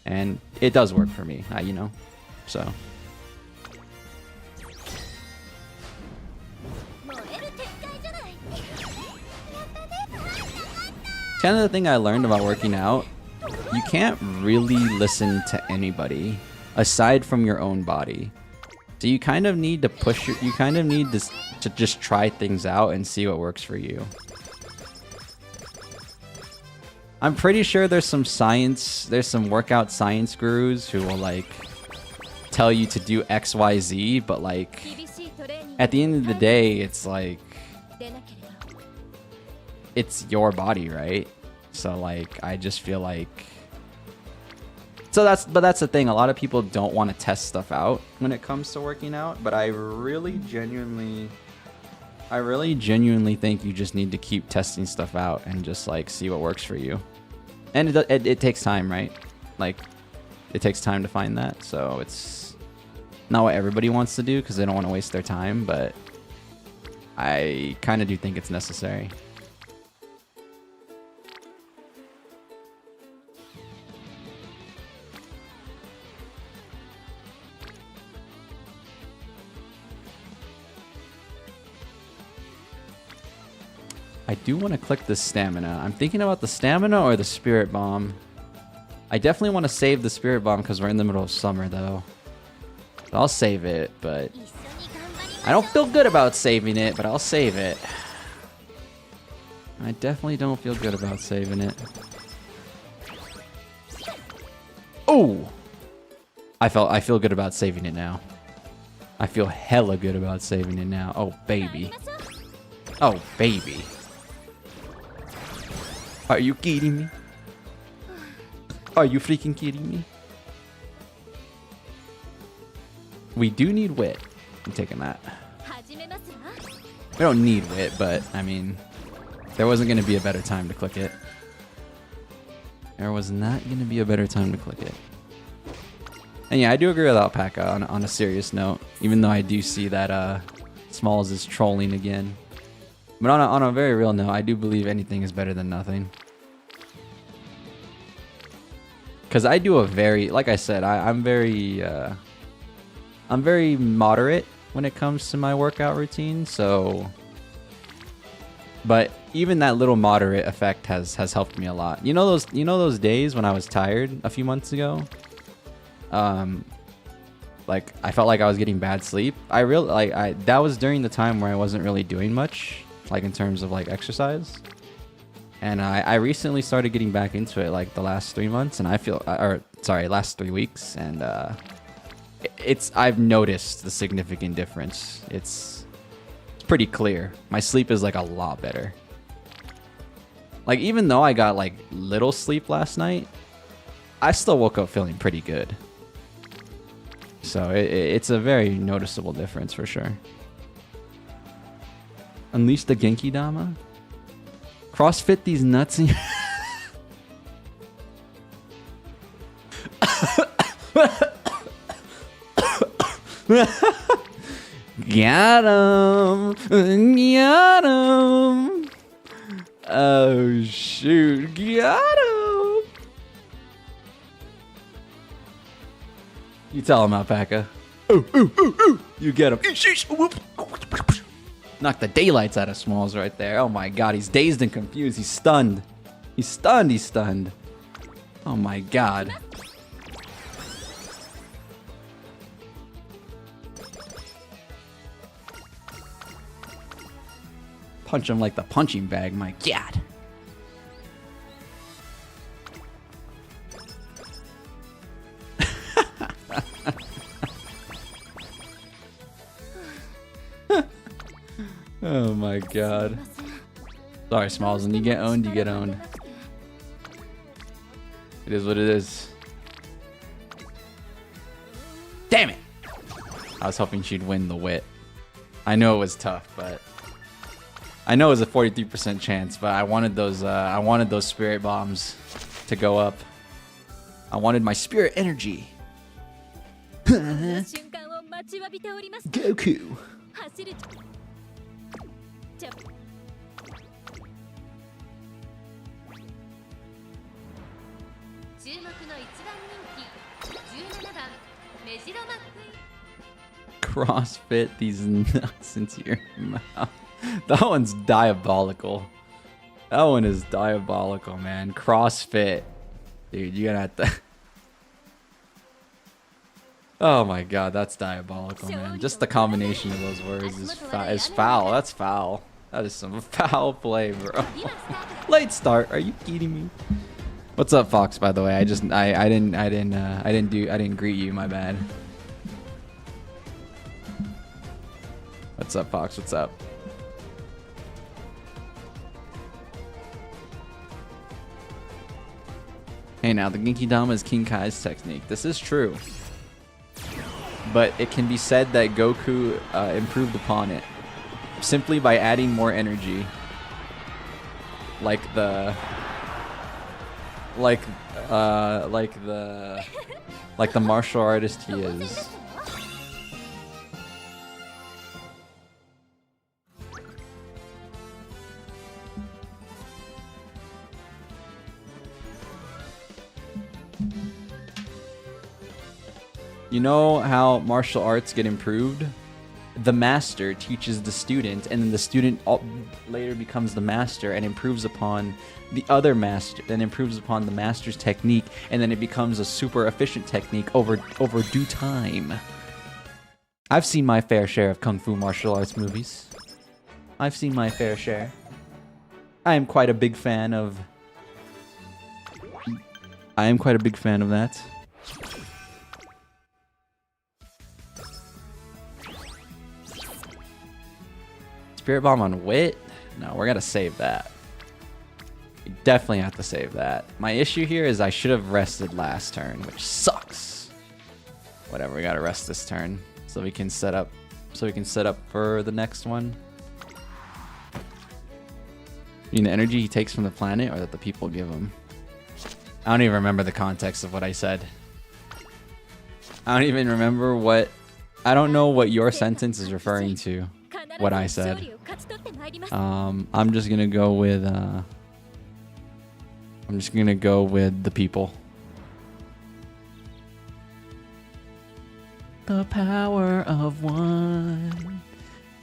and it does work for me, you know. So. Kind of the thing I learned about working out, you can't really listen to anybody aside from your own body. So you kind of need to you kind of need to just try things out and see what works for you. I'm pretty sure there's some workout science gurus who will like tell you to do XYZ, but like at the end of the day, it's like it's your body, right? So like I just feel like that's the thing. A lot of people don't want to test stuff out when it comes to working out, but I really genuinely think you just need to keep testing stuff out and just like see what works for you. And it takes time, right? Like it takes time to find that. So it's not what everybody wants to do because they don't want to waste their time, but I kind of do think it's necessary. I do want to click the stamina. I'm thinking about the stamina or the spirit bomb. I definitely want to save the spirit bomb because we're in the middle of summer though. So I'll save it, but I don't feel good about saving it, but I'll save it. I definitely don't feel good about saving it. Oh! I feel good about saving it now. I feel hella good about saving it now. Oh, baby. Oh, baby. Are you kidding me? Are you freaking kidding me? We do need wit. I'm taking that. We don't need wit, but, I mean, there wasn't going to be a better time to click it. There was not going to be a better time to click it. And yeah, I do agree with Alpaca on a serious note, even though I do see that Smalls is trolling again. But on a very real note, I do believe anything is better than nothing. Because I do a very, like I said, I'm very moderate when it comes to my workout routine, so... But even that little moderate effect has helped me a lot. You know those days when I was tired a few months ago? Like I felt like I was getting bad sleep. That was during the time where I wasn't really doing much, like in terms of like exercise. And I recently started getting back into it like the last 3 months, and I feel, last 3 weeks, and I've noticed the significant difference. It's pretty clear. My sleep is like a lot better. Like even though I got like little sleep last night, I still woke up feeling pretty good. So it's a very noticeable difference for sure. Unleash the Genki Dama? CrossFit these nuts in your... Got him! Got him! Oh shoot, got him! You tell him, Alpaca. Ooh, ooh, ooh, ooh. You get him. Knock the daylights out of Smalls right there. Oh my god, he's dazed and confused. He's stunned. He's stunned, he's stunned. Oh my god. Punch him like the punching bag, my god. Oh my god. Sorry, Smalls. When you get owned, you get owned. It is what it is. Damn it! I was hoping she'd win the wit. I know it was tough, but I know it was a 43% chance, but I wanted those spirit bombs to go up. I wanted my spirit energy. Goku. CrossFit these nuts into your mouth. That one's diabolical. That one is diabolical, man. CrossFit. Dude, you're gonna have to... Oh my god, that's diabolical, man. Just the combination of those words is foul. That's foul. That is some foul play, bro. Late start. Are you kidding me? What's up, Fox? By the way, I didn't greet you. My bad. What's up, Fox? What's up? Hey, now the Genki Dama is King Kai's technique. This is true, but it can be said that Goku improved upon it simply by adding more energy, like the martial artist he is. You know how martial arts get improved? The master teaches the student, and then the student later becomes the master and improves upon the other master, then improves upon the master's technique, and then it becomes a super efficient technique over due time. I've seen my fair share of kung fu martial arts movies. I've seen my fair share. I am quite a big fan of that. Spirit Bomb on Wit? No, we're gonna save that. We definitely have to save that. My issue here is I should have rested last turn, which sucks. Whatever, we gotta rest this turn so we can set up for the next one. You mean the energy he takes from the planet or that the people give him? I don't even remember the context of what I said. I don't even remember what... I don't know what your sentence is referring to. What I said. I'm just gonna go with... I'm just gonna go with the people. The power of one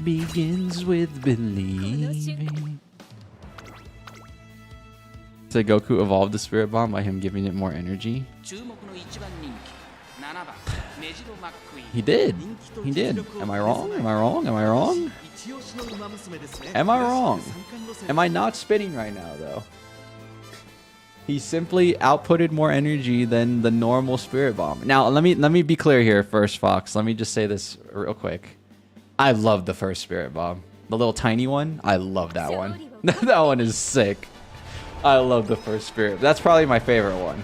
begins with believing. So Goku evolved the Spirit Bomb by him giving it more energy. He did. He did. Am I wrong? Am I wrong? Am I wrong? Am I wrong? Am I not spitting right now, though? He simply outputted more energy than the normal Spirit Bomb. Now, let me be clear here first, Fox. Let me just say this real quick. I love the first Spirit Bomb. The little tiny one. I love that one. That one is sick. I love the first Spirit. That's probably my favorite one.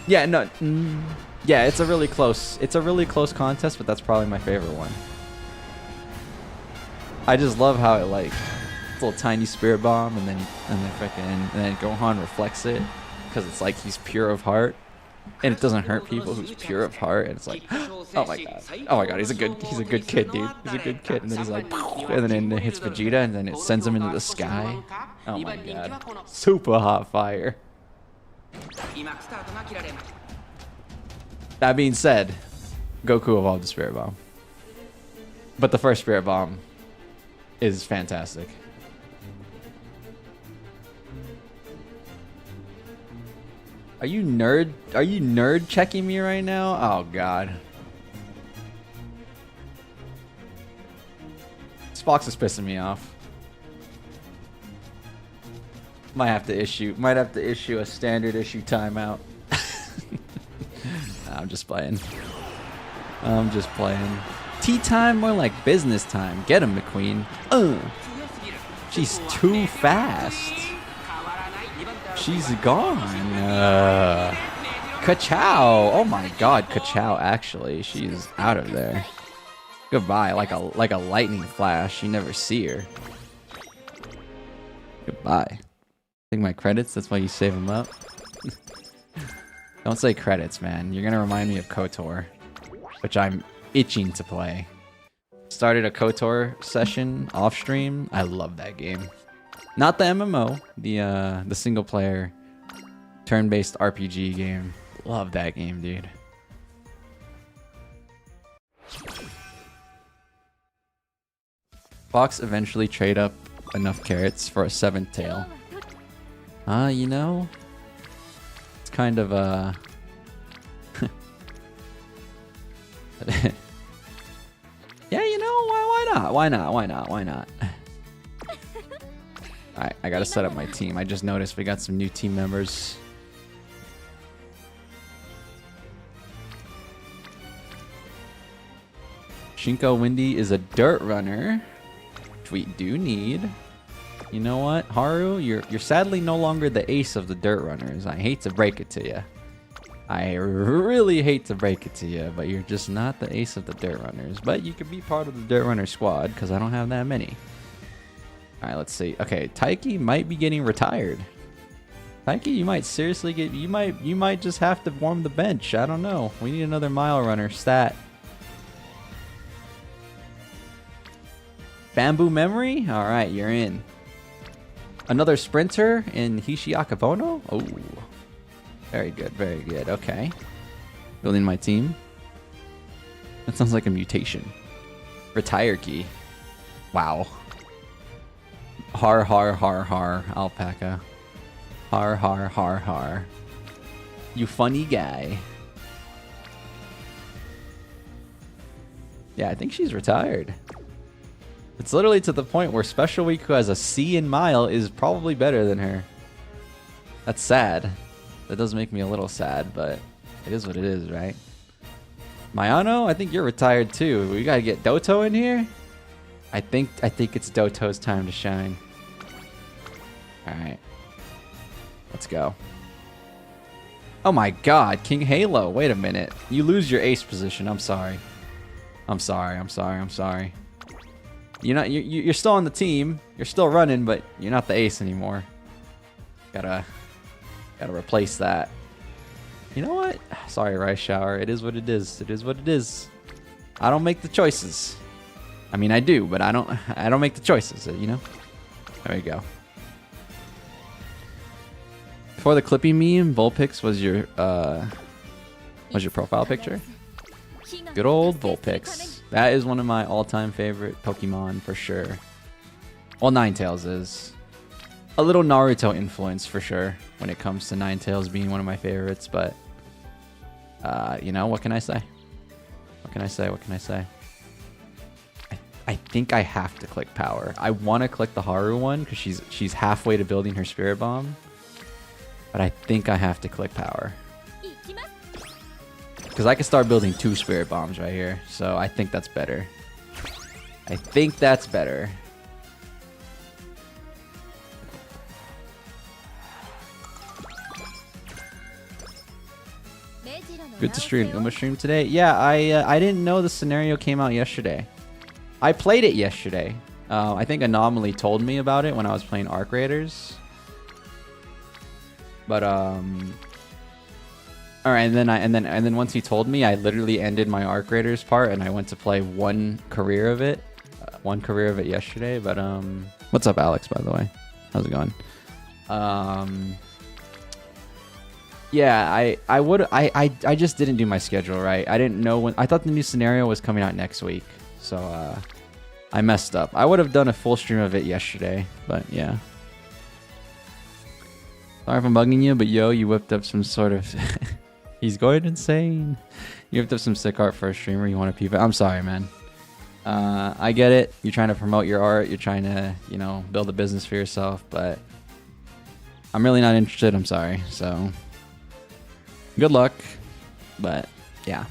Yeah, no. Yeah, it's a really close contest, but that's probably my favorite one. I just love how it like it's a little tiny Spirit Bomb and then Gohan reflects it because it's like he's pure of heart and it doesn't hurt people who's pure of heart and it's like oh my god, he's a good kid, dude. He's a good kid, and then he's like and then it hits Vegeta and then it sends him into the sky. Oh my god, super hot fire. That being said, Goku evolved the Spirit Bomb. But the first Spirit Bomb is fantastic. Are you nerd checking me right now? Oh god. This box is pissing me off. Might have to issue a standard issue timeout. I'm just playing. I'm just playing. Tea time, more like business time. Get him, McQueen. She's too fast. She's gone. Ka-chow. Oh my god, Ka-chow, actually. She's out of there. Goodbye, like a lightning flash. You never see her. Goodbye. Take my credits, that's why you save them up. Don't say credits, man. You're gonna remind me of KOTOR, which I'm itching to play. Started a KOTOR session off stream. I love that game. Not the MMO, the single player turn-based RPG game. Love that game, dude. Fox eventually trade up enough carrots for a 7th tail. You know, it's kind of yeah, you know, why not? Why not? Why not? Why not? Alright, I gotta set up my team. I just noticed we got some new team members. Shinko Windy is a dirt runner, which we do need. You know what, Haru? You're sadly no longer the ace of the dirt runners. I hate to break it to you. I really hate to break it to you, but you're just not the ace of the dirt runners. But you could be part of the dirt runner squad, because I don't have that many. Alright, let's see. Okay, Taiki might be getting retired. Taiki, you might seriously get... You might just have to warm the bench. I don't know. We need another mile runner stat. Bamboo Memory? Alright, you're in. Another sprinter in Hishiaka Bono? Oh. Very good, very good. Okay. Building my team. That sounds like a mutation. Retire key. Wow. Har har har har. Alpaca. Har har har har. You funny guy. Yeah, I think she's retired. It's literally to the point where Special Week, who has a C in Mile, is probably better than her. That's sad. That does make me a little sad, but it is what it is, right? Mayano, I think you're retired too. We gotta get Doto in here. I think it's Doto's time to shine. Alright. Let's go. Oh my god, King Halo. Wait a minute. You lose your ace position. I'm sorry. I'm sorry. You're still on the team. You're still running, but you're not the ace anymore. Gotta replace that. You know what? Sorry, Rice Shower. It is what it is. It is what it is. I don't make the choices. I mean, I do, but I don't make the choices, you know? There we go. Before the Clippy meme, Vulpix was your profile picture. Good old Vulpix. That is one of my all-time favorite Pokemon for sure. Well, Ninetales is. A little Naruto influence for sure when it comes to Ninetales being one of my favorites, but you know, what can I say? What can I say? I think I have to click Power. I want to click the Haru one because she's halfway to building her Spirit Bomb. But I think I have to click Power. Because I can start building 2 Spirit Bombs right here. So I think that's better. Good to stream Uma stream today. Yeah, I didn't know the scenario came out yesterday. I played it yesterday. I think Anomaly told me about it when I was playing Arc Raiders. But all right, and then once he told me, I literally ended my Arc Raiders part and I went to play one career of it yesterday. But what's up, Alex? By the way, how's it going? Yeah, I just didn't do my schedule right. I didn't know when. I thought the new scenario was coming out next week, so I messed up. I would have done a full stream of it yesterday, but yeah. Sorry if I'm bugging you, but yo, you whipped up some sort of. He's going insane. You whipped up some sick art for a streamer. You want to peep it? I'm sorry, man. I get it. You're trying to promote your art. You're trying to, you know, build a business for yourself, but I'm really not interested. I'm sorry. So. Good luck, but yeah.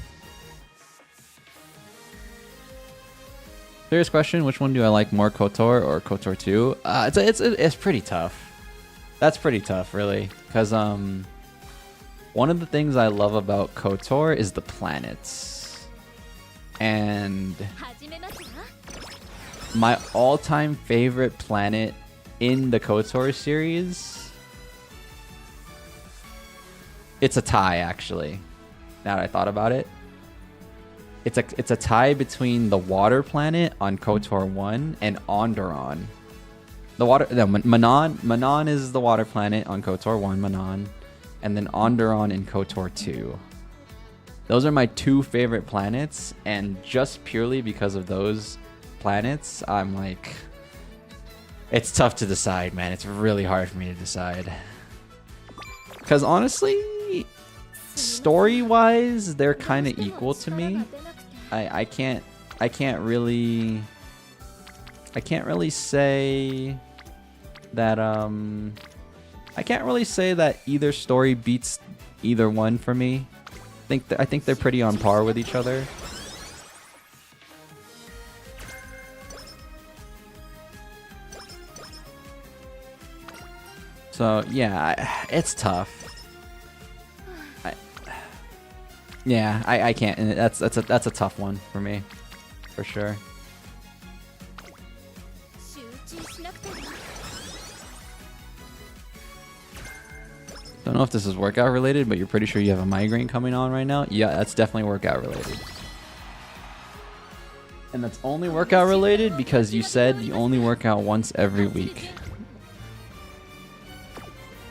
Serious question: which one do I like more, KOTOR or KOTOR 2? It's pretty tough. That's pretty tough, really, because one of the things I love about KOTOR is the planets, and my all-time favorite planet in the KOTOR series. It's a tie, actually. Now that I thought about it, it's a tie between the water planet on KOTOR 1 and Onderon. Manon is the water planet on KOTOR 1, Manon, and then Onderon in KOTOR 2. Those are my 2 favorite planets, and just purely because of those planets, I'm like, it's tough to decide, man. It's really hard for me to decide. Because honestly, story-wise, they're kind of equal to me. I can't really say that I can't really say that either story beats either one for me. I think they're pretty on par with each other. So yeah, it's tough. I can't. That's a tough one for me, for sure. Don't know if this is workout related, but you're pretty sure you have a migraine coming on right now. Yeah, that's definitely workout related. And that's only workout related because you said you only work out once every week.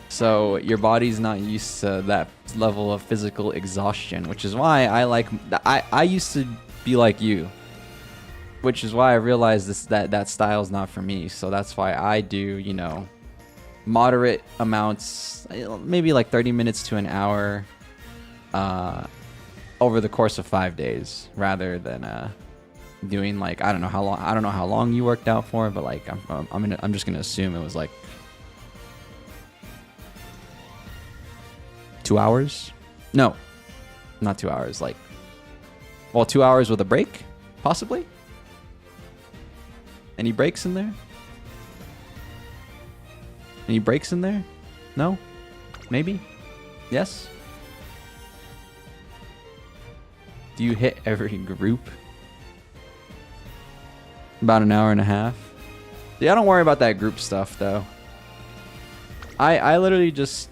So your body's not used to that level of physical exhaustion, which is why I used to be like you, which is why I realized that style's not for me. So that's why I do, you know, moderate amounts, maybe like 30 minutes to an hour over the course of 5 days, rather than doing like I don't know how long you worked out for, but like I'm just gonna assume it was like 2 hours? No, not 2 hours. Like, well, 2 hours with a break, possibly. Any breaks in there? Any breaks in there? No? Maybe? Yes? Do you hit every group? About an hour and a half. Yeah, don't worry about that group stuff though. I literally just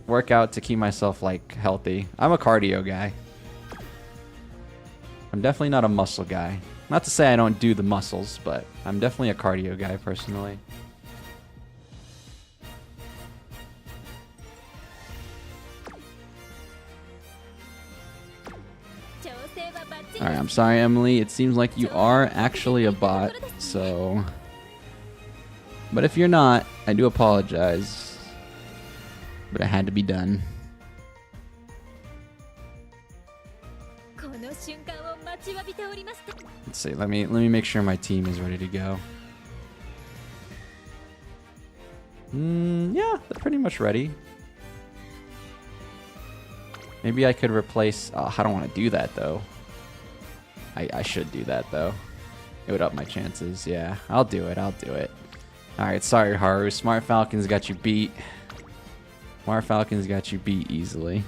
work out to keep myself like healthy. I'm a cardio guy. I'm definitely not a muscle guy. Not to say I don't do the muscles, but I'm definitely a cardio guy personally. Alright, I'm sorry, Emily. It seems like you are actually a bot, so... But if you're not, I do apologize. But it had to be done. Let's see, let me make sure my team is ready to go. Yeah, they're pretty much ready. Maybe I could replace... Oh, I don't want to do that, though. I should do that, though. It would up my chances. Yeah, I'll do it. I'll do it. Alright, sorry, Haru. Smart Falcons got you beat. Smart Falcons got you beat easily.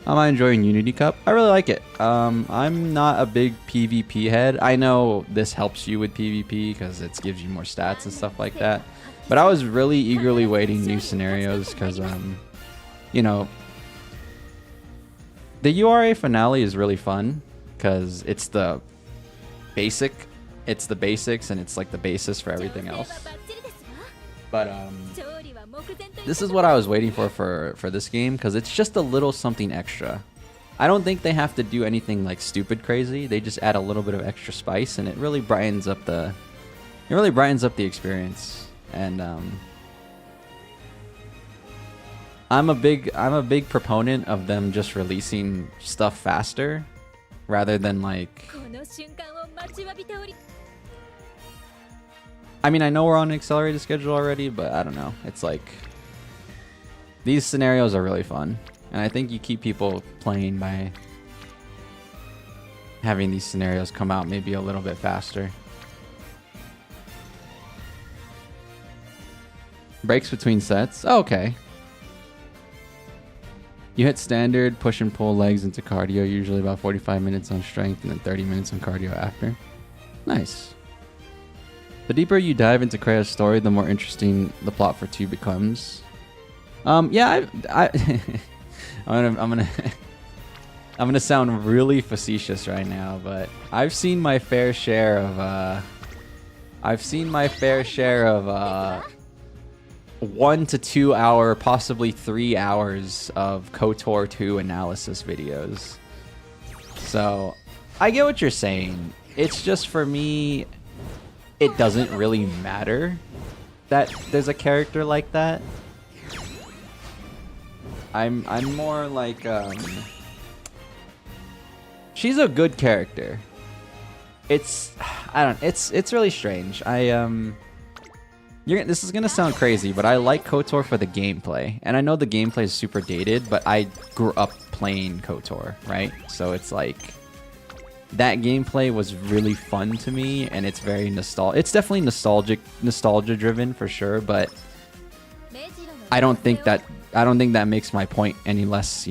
Am I enjoying Unity Cup? I really like it. I'm not a big PvP head. I know this helps you with PvP because it gives you more stats and stuff like that. But I was really eagerly waiting new scenarios because, you know, the URA finale is really fun because it's the basics and it's like the basis for everything else. But this is what I was waiting for this game because it's just a little something extra. I don't think they have to do anything like stupid crazy. They just add a little bit of extra spice and it really brightens up the experience. And I'm a big proponent of them just releasing stuff faster rather than like... I mean, I know we're on an accelerated schedule already, but I don't know. It's like... These scenarios are really fun. And I think you keep people playing by having these scenarios come out maybe a little bit faster. Breaks between sets? Oh, okay. You hit standard, push and pull legs into cardio, usually about 45 minutes on strength and then 30 minutes on cardio after. Nice. The deeper you dive into Krea's story, the more interesting the plot for 2 becomes. Yeah, I'm gonna sound really facetious right now, but I've seen my fair share of 1 to 2 hour, possibly 3 hours of KOTOR 2 analysis videos. So I get what you're saying. It's just for me, it doesn't really matter that there's a character like that. I'm more like she's a good character. It's really strange. This is gonna sound crazy, but I like KOTOR for the gameplay, and I know the gameplay is super dated, but I grew up playing KOTOR, right? So it's like that gameplay was really fun to me, and it's very nostalgic. It's definitely nostalgia driven for sure, but I don't think that makes my point any less,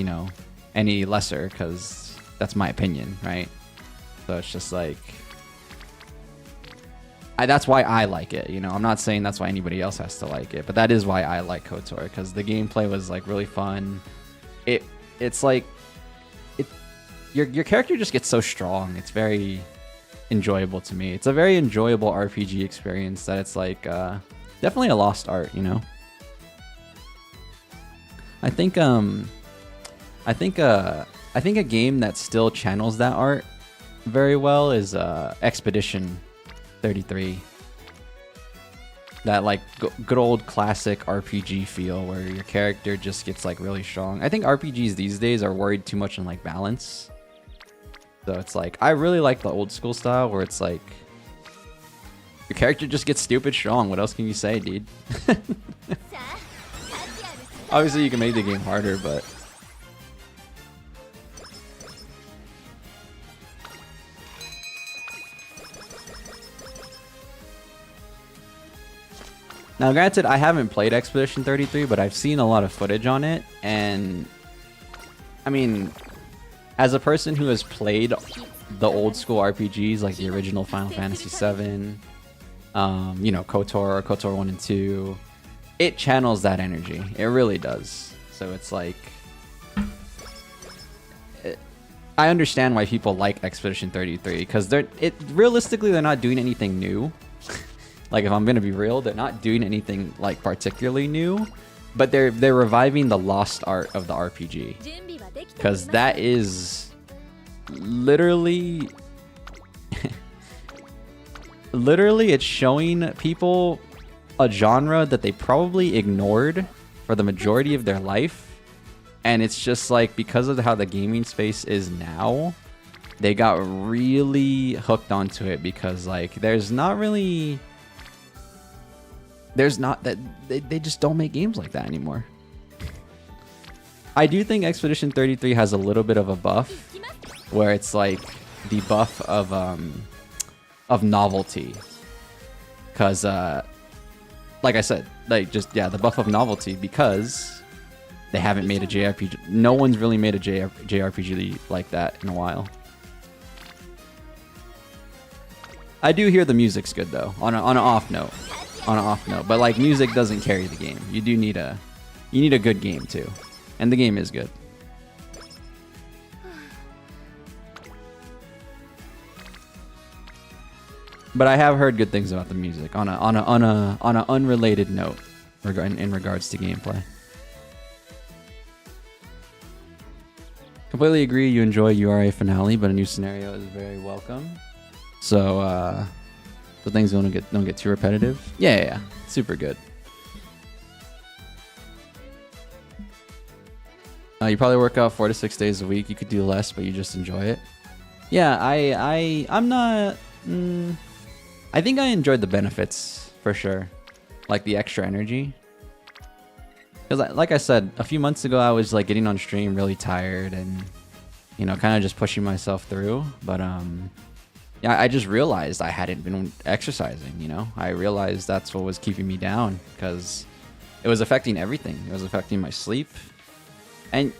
any lesser, because that's my opinion, right? So it's just like, that's why I like it, I'm not saying that's why anybody else has to like it, but that is why I like KOTOR, because the gameplay was like really fun. It's like your character just gets so strong. It's very enjoyable to me. It's a very enjoyable RPG experience that it's like definitely a lost art, I think a game that still channels that art very well is Expedition 33. That like good old classic RPG feel where your character just gets like really strong. I think RPGs these days are worried too much on like balance. So it's like, I really like the old school style where it's like your character just gets stupid strong. What else can you say, dude? Obviously you can make the game harder, but Now, granted, I haven't played Expedition 33, but I've seen a lot of footage on it, and I mean, as a person who has played the old school RPGs, like the original Final Fantasy VII, you know, KOTOR 1 and 2, it channels that energy. It really does. So it's like, I understand why people like Expedition 33, because realistically they're not doing anything new. Like, if I'm gonna be real, they're not doing anything like particularly new, but they're reviving the lost art of the RPG, because that is literally it's showing people a genre that they probably ignored for the majority of their life, and it's just like, because of how the gaming space is now, they got really hooked onto it, because like they just don't make games like that anymore. I do think Expedition 33 has a little bit of a buff, where it's like the buff of novelty, because like I said, like, just, yeah, the buff of novelty, because they haven't made a JRPG. No one's really made a JRPG like that in a while. I do hear the music's good though, on an off note. But like, music doesn't carry the game. You do need a good game too, and the game is good. But I have heard good things about the music on an unrelated note in regards to gameplay. Completely agree. You enjoy URA finale, but a new scenario is very welcome. So things don't get too repetitive. Yeah, super good. You probably work out 4 to 6 days a week. You could do less, but you just enjoy it. Yeah, I'm not. I think I enjoyed the benefits for sure, like the extra energy. Because, like I said, a few months ago, I was like getting on stream really tired and, you know, kind of just pushing myself through. But yeah, I just realized I hadn't been exercising. You know, I realized that's what was keeping me down, because it was affecting everything. It was affecting my sleep. And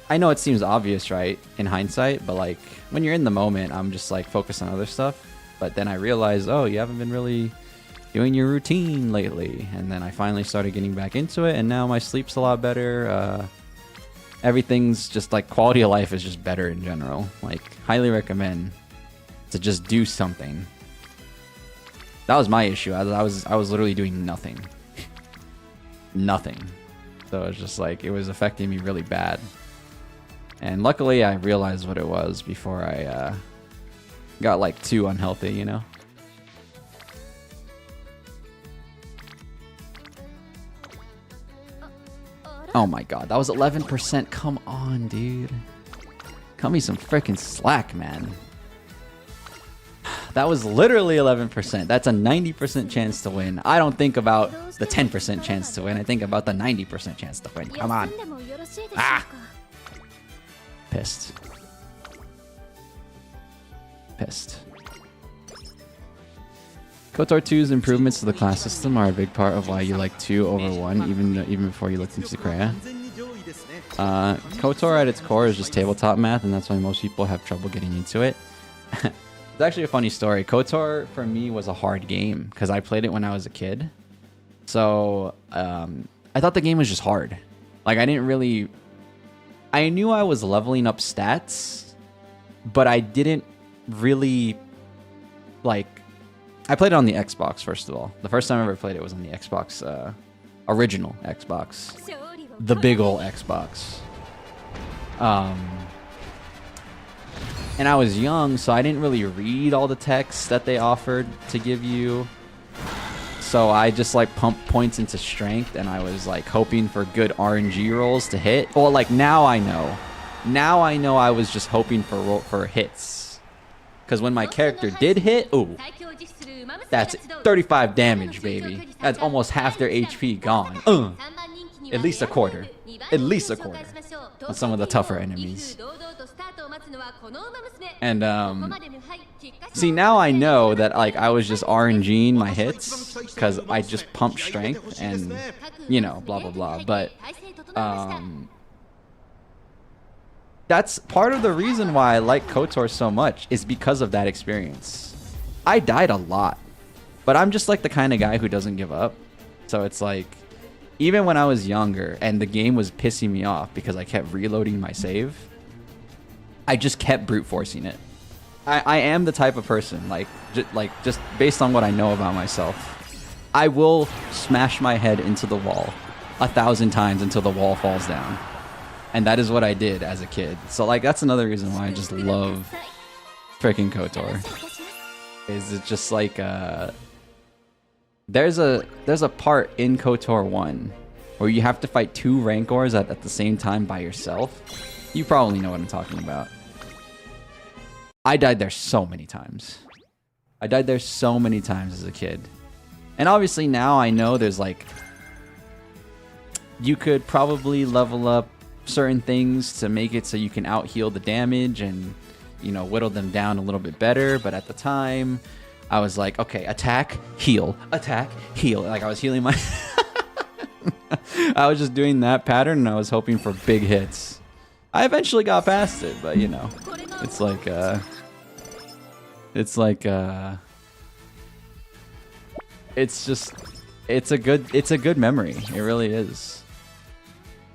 I know it seems obvious, right, in hindsight, but like when you're in the moment, I'm just like focused on other stuff. But then I realized, oh, you haven't been really doing your routine lately. And then I finally started getting back into it, and now my sleep's a lot better. Everything's just like, quality of life is just better in general. Like, highly recommend to just do something. That was my issue. I was literally doing nothing. Nothing. So it's just like, it was affecting me really bad. And luckily I realized what it was before I got like too unhealthy, you know? Oh my god, that was 11%. Come on, dude. Cut me some freaking slack, man. That was literally 11%. That's a 90% chance to win. I don't think about the 10% chance to win. I think about the 90% chance to win. Come on. Ah! Pissed. Pissed. KOTOR 2's improvements to the class system are a big part of why you like 2 over 1, even before you looked into Sakura. KOTOR at its core is just tabletop math, and that's why most people have trouble getting into it. It's actually a funny story. KOTOR for me was a hard game because I played it when I was a kid. So I thought the game was just hard. Like, I knew I was leveling up stats, but I didn't really, like, I played it on the Xbox, first of all. The first time I ever played it was on the Xbox, original Xbox. The big ol' Xbox. And I was young, so I didn't really read all the texts that they offered to give you. So I just like pumped points into strength, and I was like hoping for good RNG rolls to hit. Well, like now I know. Now I know I was just hoping for hits. Because when my character did hit, ooh, that's 35 damage, baby. That's almost half their HP gone. At least a quarter. At least a quarter. On some of the tougher enemies. And See, now I know that like I was just RNGing my hits because I just pumped strength and, you know, blah blah blah. But that's part of the reason why I like KOTOR so much, is because of that experience. I died a lot, but I'm just like the kind of guy who doesn't give up. So it's like, even when I was younger and the game was pissing me off because I kept reloading my save, I just kept brute forcing it. I am the type of person, like just based on what I know about myself, I will smash my head into the wall 1,000 times until the wall falls down. And that is what I did as a kid. So like that's another reason why I just love freaking KOTOR. Is it just like there's a part in KOTOR 1 where you have to fight 2 Rancors at the same time by yourself. You probably know what I'm talking about. I died there so many times. I died there so many times as a kid. And obviously now I know there's like, you could probably level up certain things to make it so you can out heal the damage and, you know, whittle them down a little bit better. But at the time I was like, okay, attack, heal, attack, heal. Like I was healing my I was just doing that pattern and I was hoping for big hits. I eventually got past it, but you know, it's like it's a good memory. It really is.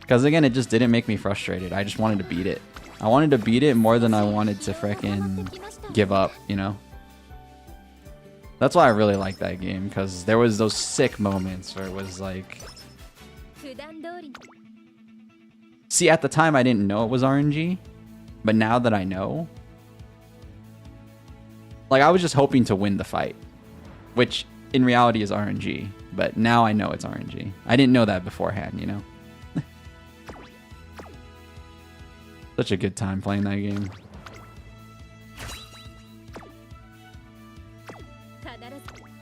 Because again, it just didn't make me frustrated. I just wanted to beat it. I wanted to beat it more than I wanted to frickin' give up, you know? That's why I really like that game, because there was those sick moments where it was like... See, at the time I didn't know it was RNG, but now that I know... Like, I was just hoping to win the fight, which in reality is RNG, but now I know it's RNG. I didn't know that beforehand, you know? Such a good time playing that game.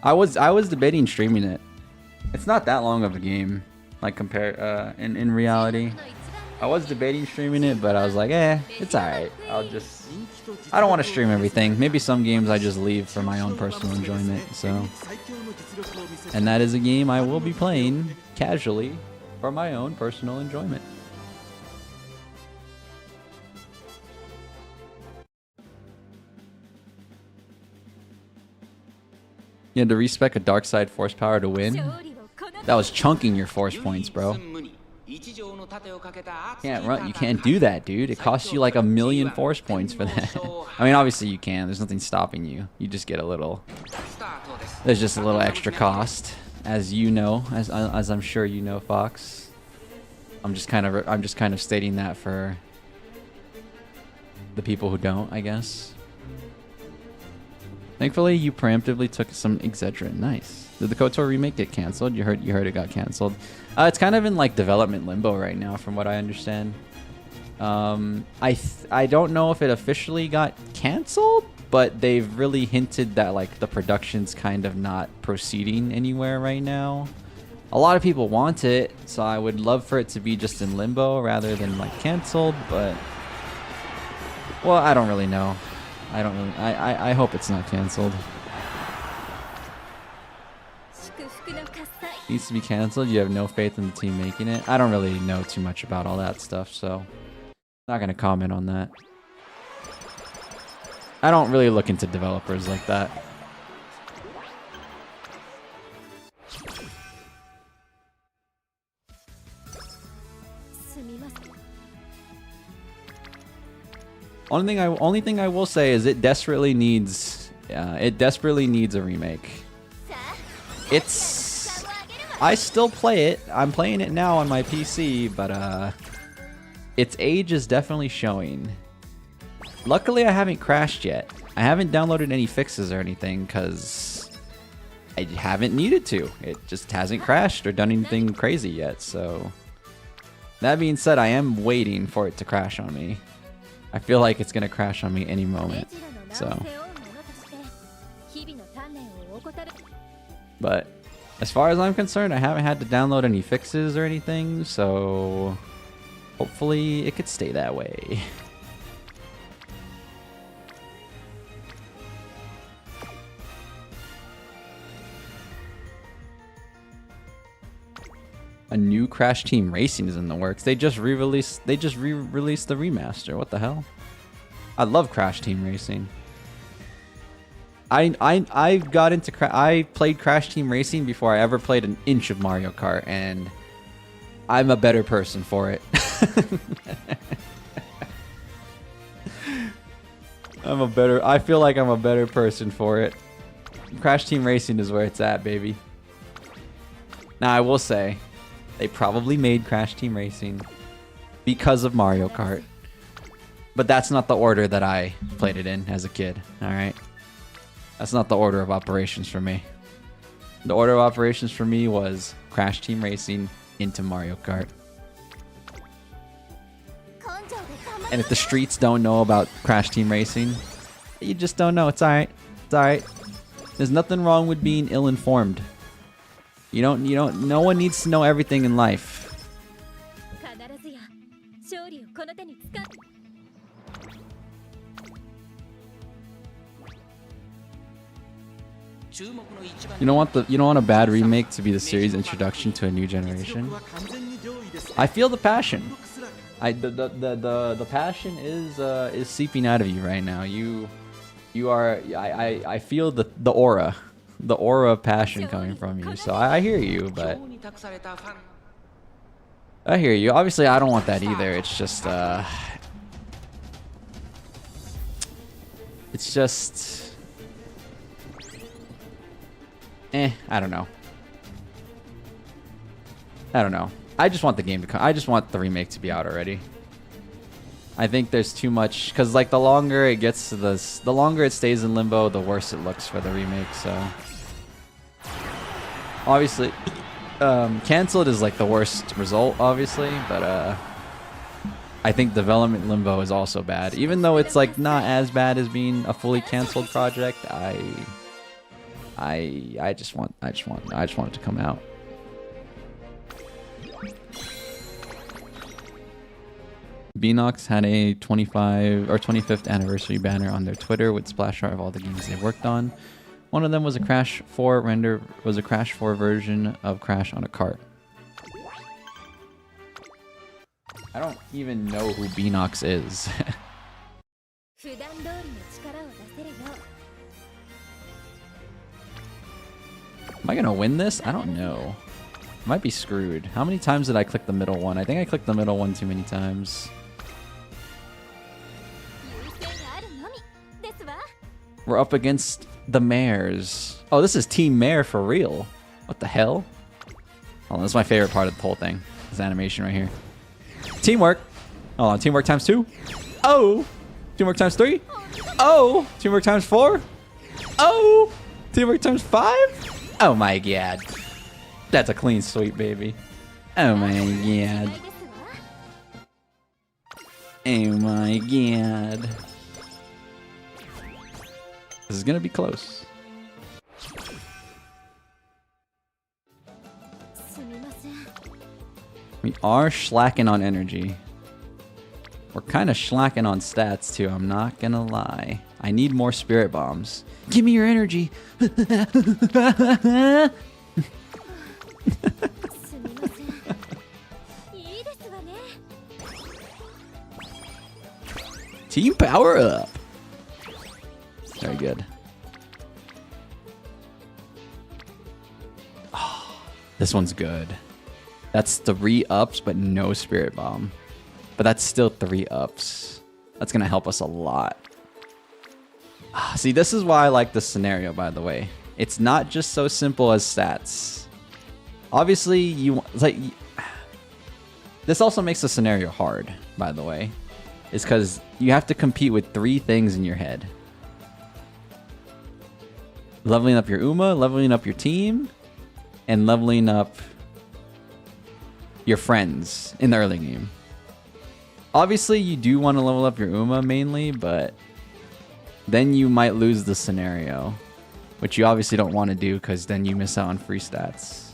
I was debating streaming it. It's not that long of a game, like in reality. I was debating streaming it, but I was like, it's alright. I don't want to stream everything. Maybe some games I just leave for my own personal enjoyment, so. And that is a game I will be playing casually for my own personal enjoyment. You had to respec a dark side force power to win? That was chunking your force points, bro. You can't do that, dude. It costs you like 1,000,000 force points for that. I mean, obviously you can. There's nothing stopping you. You just get a little... There's just a little extra cost, as you know, as I'm sure you know, Fox. I'm just kind of stating that for the people who don't, I guess. Thankfully, you preemptively took some Excedrin. Nice. Did the KOTOR remake get canceled? You heard it got canceled. It's kind of in like development limbo right now, from what I understand. I don't know if it officially got canceled, but they've really hinted that like the production's kind of not proceeding anywhere right now. A lot of people want it, so I would love for it to be just in limbo rather than like canceled. But well, I don't really know. I hope it's not canceled. Needs to be canceled. You have no faith in the team making it. I don't really know too much about all that stuff, so not gonna comment on that. I don't really look into developers like that. Only thing I will say is it desperately needs a remake. I still play it. I'm playing it now on my PC, but its age is definitely showing. Luckily, I haven't crashed yet. I haven't downloaded any fixes or anything because I haven't needed to. It just hasn't crashed or done anything crazy yet. So that being said, I am waiting for it to crash on me. I feel like it's gonna crash on me any moment. So, but as far as I'm concerned, I haven't had to download any fixes or anything, so hopefully it could stay that way. A new Crash Team Racing is in the works. They just re-released the remaster. What the hell? I love Crash Team Racing. I got into I played Crash Team Racing before I ever played an inch of Mario Kart, and I'm a better person for it. I feel like I'm a better person for it. Crash Team Racing is where it's at, baby. Now I will say, they probably made Crash Team Racing because of Mario Kart. But that's not the order that I played it in as a kid, alright? That's not the order of operations for me. The order of operations for me was Crash Team Racing into Mario Kart. And if the streets don't know about Crash Team Racing, you just don't know. It's alright. It's alright. There's nothing wrong with being ill-informed. No one needs to know everything in life. You don't want a bad remake to be the series' introduction to a new generation. I feel the passion. The passion is seeping out of you right now. I feel the aura of passion coming from you. So I hear you, but I hear you. Obviously, I don't want that either. It's just I don't know. I just want the game to come. I just want the remake to be out already. I think there's too much, because like the longer it gets to this, the longer it stays in limbo, the worse it looks for the remake. So obviously, canceled is like the worst result, obviously, but I think development limbo is also bad. Even though it's like not as bad as being a fully canceled project, I just want it to come out. Beanox had a 25th anniversary banner on their Twitter with splash art of all the games they worked on. One of them was a Crash 4 version of Crash on a cart. I don't even know who Beanox is. Am I gonna win this? I don't know. Might be screwed. How many times did I click the middle one? I think I clicked the middle one too many times. We're up against the mares. Oh, this is Team Mare for real. What the hell? Oh, that's my favorite part of the whole thing. This animation right here. Teamwork. Hold on, teamwork times 2. Oh! Teamwork times 3. Oh! Teamwork times 4. Oh! Teamwork times 5. Oh my god. That's a clean sweep, baby. Oh my god. Oh my god. This is gonna be close. We are slacking on energy. We're kind of slacking on stats too, I'm not gonna lie. I need more spirit bombs. Give me your energy. Team power up. Very good. Oh, this one's good. That's 3 ups, but no spirit bomb. But that's still 3 ups. That's gonna help us a lot. See, this is why I like this scenario, by the way. It's not just so simple as stats. Obviously, this also makes the scenario hard, by the way. It's because you have to compete with 3 things in your head. Leveling up your Uma, leveling up your team, and leveling up your friends in the early game. Obviously, you do want to level up your Uma mainly, but then you might lose the scenario, which you obviously don't want to do because then you miss out on free stats.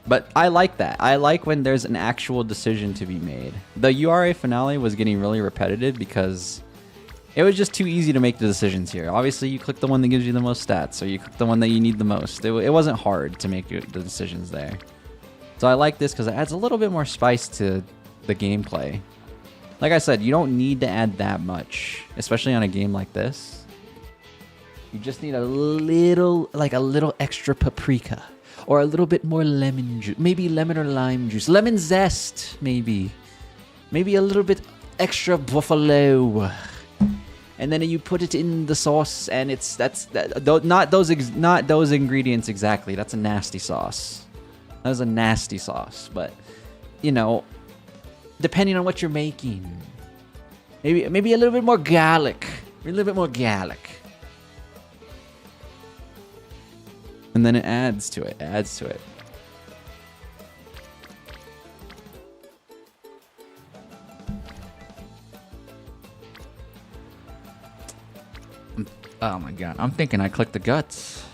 But I like that. I like when there's an actual decision to be made. The URA finale was getting really repetitive because It was just too easy to make the decisions here. Obviously, you click the one that gives you the most stats, or you click the one that you need the most. It wasn't hard to make the decisions there. So I like this because it adds a little bit more spice to the gameplay. Like I said, you don't need to add that much, especially on a game like this. You just need a little extra paprika. Or a little bit more lemon juice. Maybe lemon or lime juice. Lemon zest, maybe. Maybe a little bit extra buffalo. And then you put it in the sauce, and not those ingredients exactly. That's a nasty sauce. That was a nasty sauce, but you know, depending on what you're making, maybe a little bit more garlic. A little bit more garlic. And then it adds to it. Oh my god. I'm thinking I clicked the guts.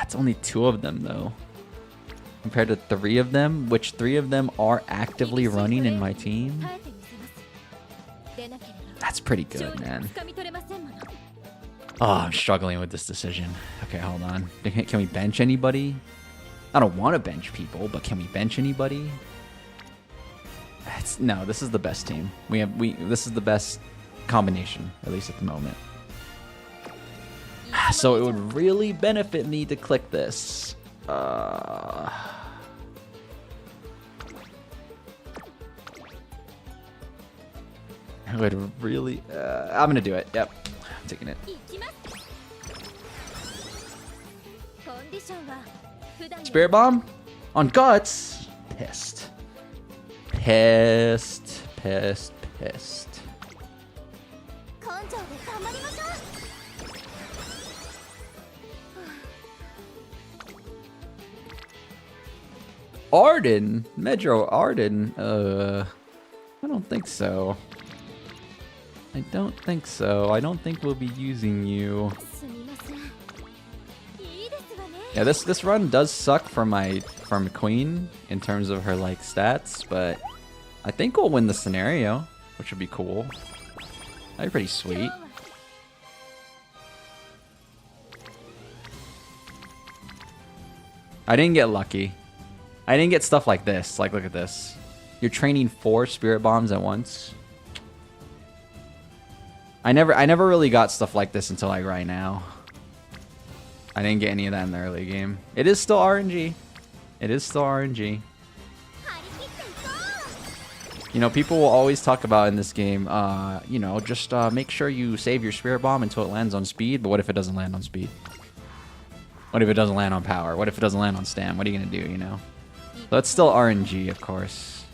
It's only 2 of them though. Compared to 3 of them, which 3 of them are actively running in my team. That's pretty good, man. Oh, I'm struggling with this decision. Okay, hold on. Can we bench anybody? I don't want to bench people, but can we bench anybody? No, this is the best team. This is the best combination, at least at the moment. So it would really benefit me to click this. It would really... I'm gonna do it. Yep. I'm taking it. Spirit Bomb? On Guts? Pissed. Arden? Metro Arden? I don't think so. I don't think we'll be using you. Yeah, this run does suck for Queen in terms of her like stats, but I think we'll win the scenario, which would be cool. That'd be pretty sweet. I didn't get lucky. I didn't get stuff like this. Like, look at this. You're training 4 Spirit Bombs at once. I never really got stuff like this until like right now. I didn't get any of that in the early game. It is still RNG. You know, people will always talk about in this game, you know, just make sure you save your Spirit Bomb until it lands on speed. But what if it doesn't land on speed? What if it doesn't land on power? What if it doesn't land on stam? What are you gonna do, you know? So it's still RNG, of course.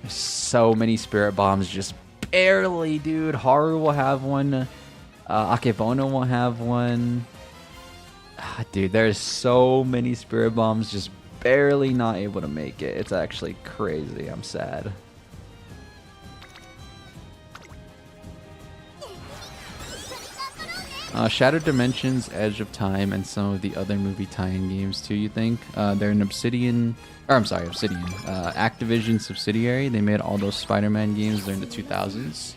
There's so many Spirit Bombs, just barely, dude. Haru will have one. Akebono will have one. Dude, there's so many Spirit Bombs, just barely not able to make it. It's actually crazy. I'm sad. Shattered Dimensions, Edge of Time, and some of the other movie tie-in games too, you think? They're an Obsidian... Or, I'm sorry, Obsidian. Activision subsidiary. They made all those Spider-Man games during the 2000s.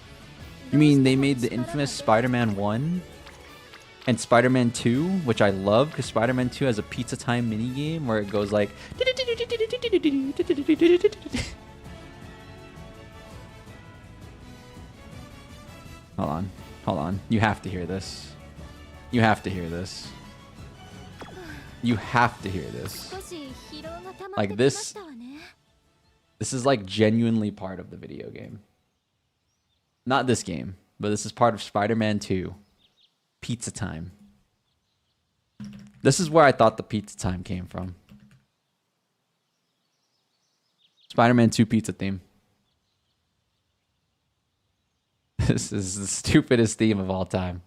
You mean they made the infamous Spider-Man 1? And Spider-Man 2, which I love, because Spider-Man 2 has a pizza time minigame where it goes like... Hold on. You have to hear this. You have to hear this. Like this is like genuinely part of the video game. Not this game, but this is part of Spider-Man 2. Pizza time. This is where I thought the pizza time came from. Spider-Man 2 pizza theme. This is the stupidest theme of all time.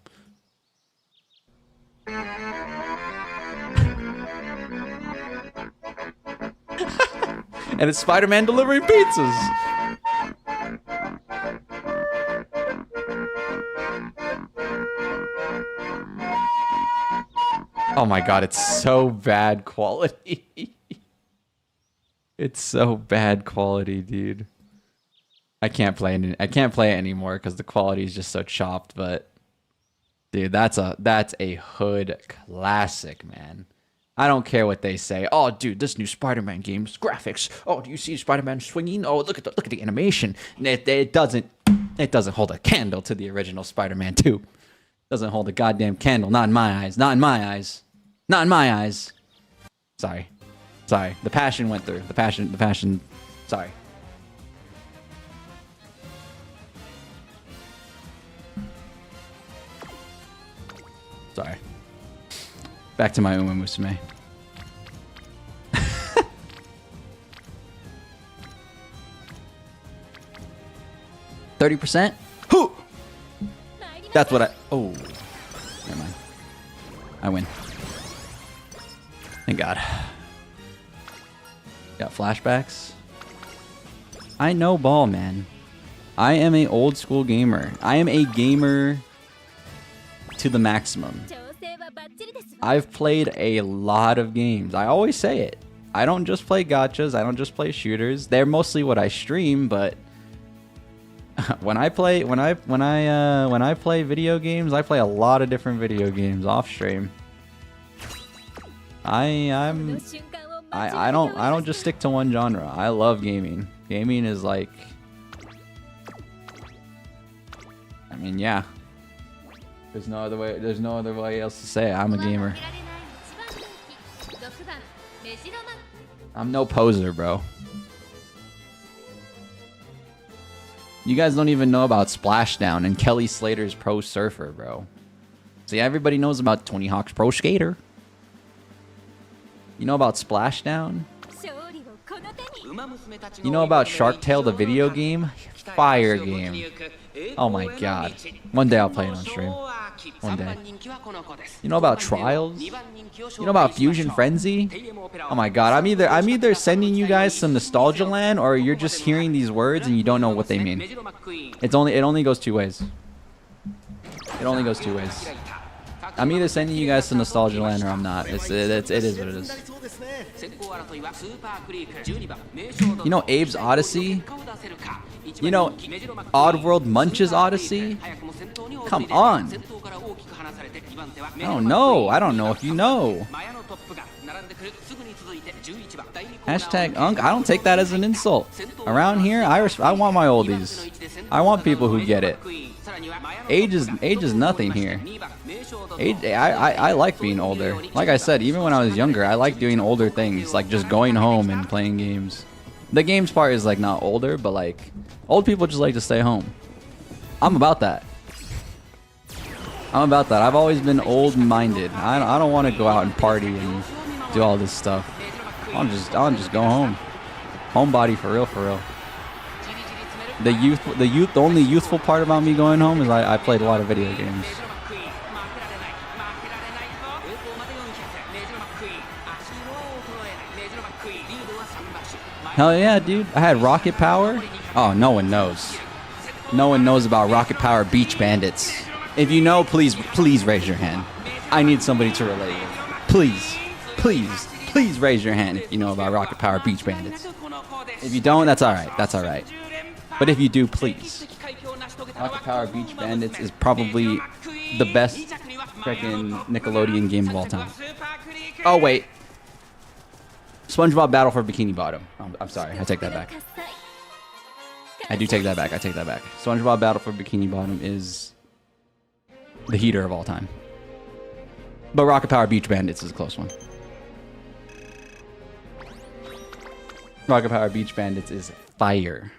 And it's Spider-Man delivering pizzas. Oh my god, it's so bad quality. It's so bad quality, dude. I can't play it anymore because the quality is just so chopped. But dude, that's a hood classic, man. I don't care what they say. Oh, dude, this new Spider-Man game's graphics. Oh, do you see Spider-Man swinging? Oh, look at the animation. It doesn't hold a candle to the original Spider-Man 2. Doesn't hold a goddamn candle. Not in my eyes. Not in my eyes. Not in my eyes. Sorry. The passion went through. The passion. Sorry. Sorry. Back to my Umamusume. 30%? Who? That's what I... Oh. Never mind. I win. Thank God. Got flashbacks. I know ball, man. I am a old school gamer. I am a gamer to the maximum. I've played a lot of games. I always say it. I don't just play gachas. I don't just play shooters. They're mostly what I stream, but when I play video games, I play a lot of different video games off stream. I don't just stick to one genre. I love gaming. Gaming is like, I mean, yeah. There's no other way else to say it. I'm a gamer. I'm no poser, bro. You guys don't even know about Splashdown and Kelly Slater's Pro Surfer, bro. See, everybody knows about Tony Hawk's Pro Skater. You know about Splashdown? You know about Shark Tale, the video game? Fire game. Oh my god. One day I'll play it on stream. One day. You know about Trials? You know about Fusion Frenzy? Oh my god. I'm either sending you guys some nostalgia land, or you're just hearing these words and you don't know what they mean. It only goes two ways. It only goes two ways. I'm either sending you guys to nostalgia land or I'm not. It is what it is. You know Abe's Odyssey? You know Oddworld Munch's Odyssey? Come on. I don't know. I don't know if you know. Hashtag Unk. I don't take that as an insult. Around here, I want my oldies. I want people who get it. Age is nothing here. I like being older. Like I said, even when I was younger, I like doing older things, like just going home and playing games. The games part is like not older, but like old people just like to stay home. I'm about that. I've always been old-minded. I don't want to go out and party and do all this stuff. I'll just go home. Homebody for real, for real. The only youthful part about me going home is I played a lot of video games. Hell yeah, dude. I had Rocket Power. Oh, no one knows. No one knows about Rocket Power Beach Bandits. If you know, please raise your hand. I need somebody to relate with. Please raise your hand if you know about Rocket Power Beach Bandits. If you don't, that's alright. That's alright. But if you do, please. Rocket Power Beach Bandits is probably the best freaking Nickelodeon game of all time. Oh, wait. SpongeBob Battle for Bikini Bottom. I'm sorry. I take that back. I do take that back. I take that back. SpongeBob Battle for Bikini Bottom is the heater of all time. But Rocket Power Beach Bandits is a close one. Rocket Power Beach Bandits is fire.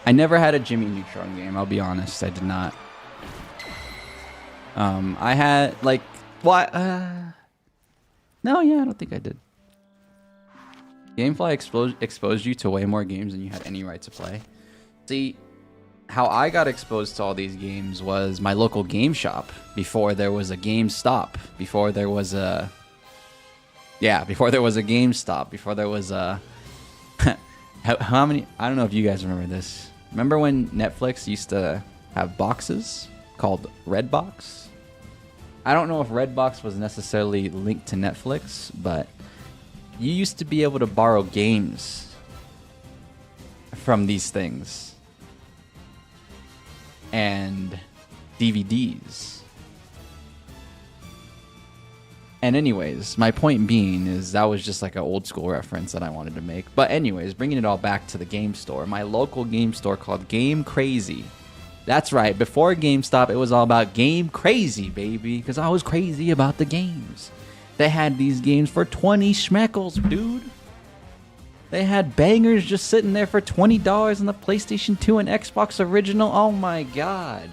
I never had a Jimmy Neutron game, I'll be honest. I did not. I had, like, what? No, yeah, I don't think I did. Gamefly exposed you to way more games than you had any right to play. See, how I got exposed to all these games was my local game shop before there was a GameStop, before there was a... Yeah, before there was a GameStop, before there was a... How many? I don't know if you guys remember this. Remember when Netflix used to have boxes called Redbox? I don't know if Redbox was necessarily linked to Netflix, but you used to be able to borrow games from these things and DVDs. And anyways, my point being is that was just like an old school reference that I wanted to make. But anyways, bringing it all back to the game store, my local game store called Game Crazy. That's right, before GameStop, it was all about Game Crazy, baby, because I was crazy about the games. They had these games for 20 schmeckles, dude. They had bangers just sitting there for $20 on the PlayStation 2 and Xbox Original. Oh my god.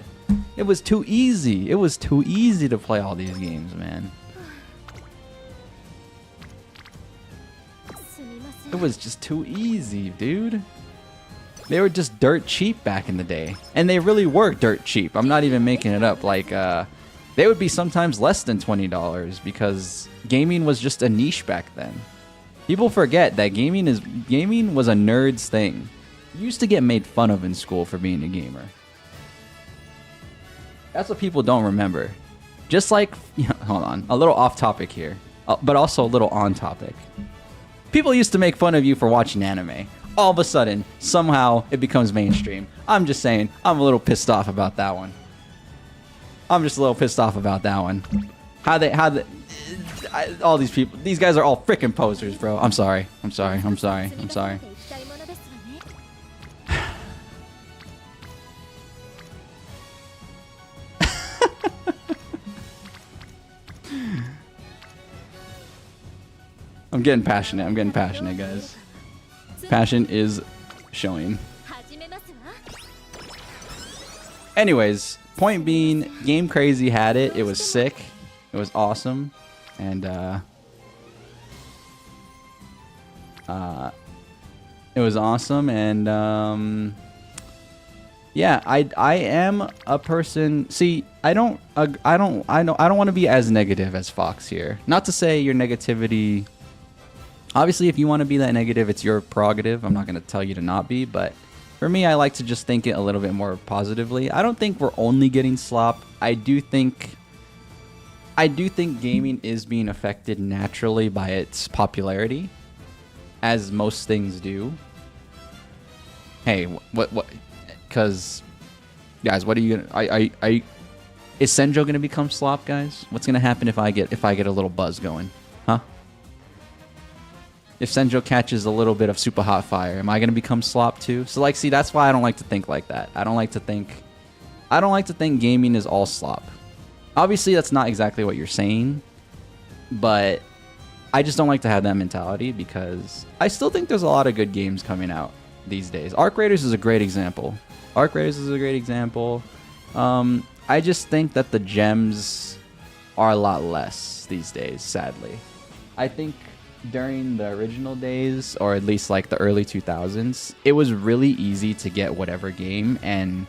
It was too easy. It was too easy to play all these games, man. It was just too easy, dude. They were just dirt cheap back in the day. And they really were dirt cheap. I'm not even making it up. Like, they would be sometimes less than $20 because gaming was just a niche back then. People forget that gaming was a nerd's thing. You used to get made fun of in school for being a gamer. That's what people don't remember. Just like, hold on, a little off topic here, but also a little on topic. People used to make fun of you for watching anime. All of a sudden, somehow, it becomes mainstream. I'm just saying, I'm a little pissed off about that one. I'm just a little pissed off about that one. All these people, these guys are all freaking posers, bro. I'm sorry. I'm sorry. I'm sorry. I'm sorry. I'm getting passionate. I'm getting passionate, guys. Passion is showing. Anyways, point being, Game Crazy had it. It was sick. It was awesome. And it was awesome. And yeah, I am a person. See, I don't want to be as negative as Fox here. Not to say your negativity. Obviously, if you want to be that negative, it's your prerogative. I'm not going to tell you to not be, but for me, I like to just think it a little bit more positively. I don't think we're only getting slop. I do think gaming is being affected naturally by its popularity, as most things do. Hey, what? Because, guys, what are you gonna? Is Senjo gonna become slop, guys? What's gonna happen if I get a little buzz going, huh? If Senjo catches a little bit of super hot fire, am I gonna become slop too? So like, see, that's why I don't like to think like that. I don't like to think gaming is all slop. Obviously, that's not exactly what you're saying, but I just don't like to have that mentality because I still think there's a lot of good games coming out these days. Arc Raiders is a great example. I just think that the gems are a lot less these days, sadly. I think during the original days, or at least like the early 2000s, it was really easy to get whatever game and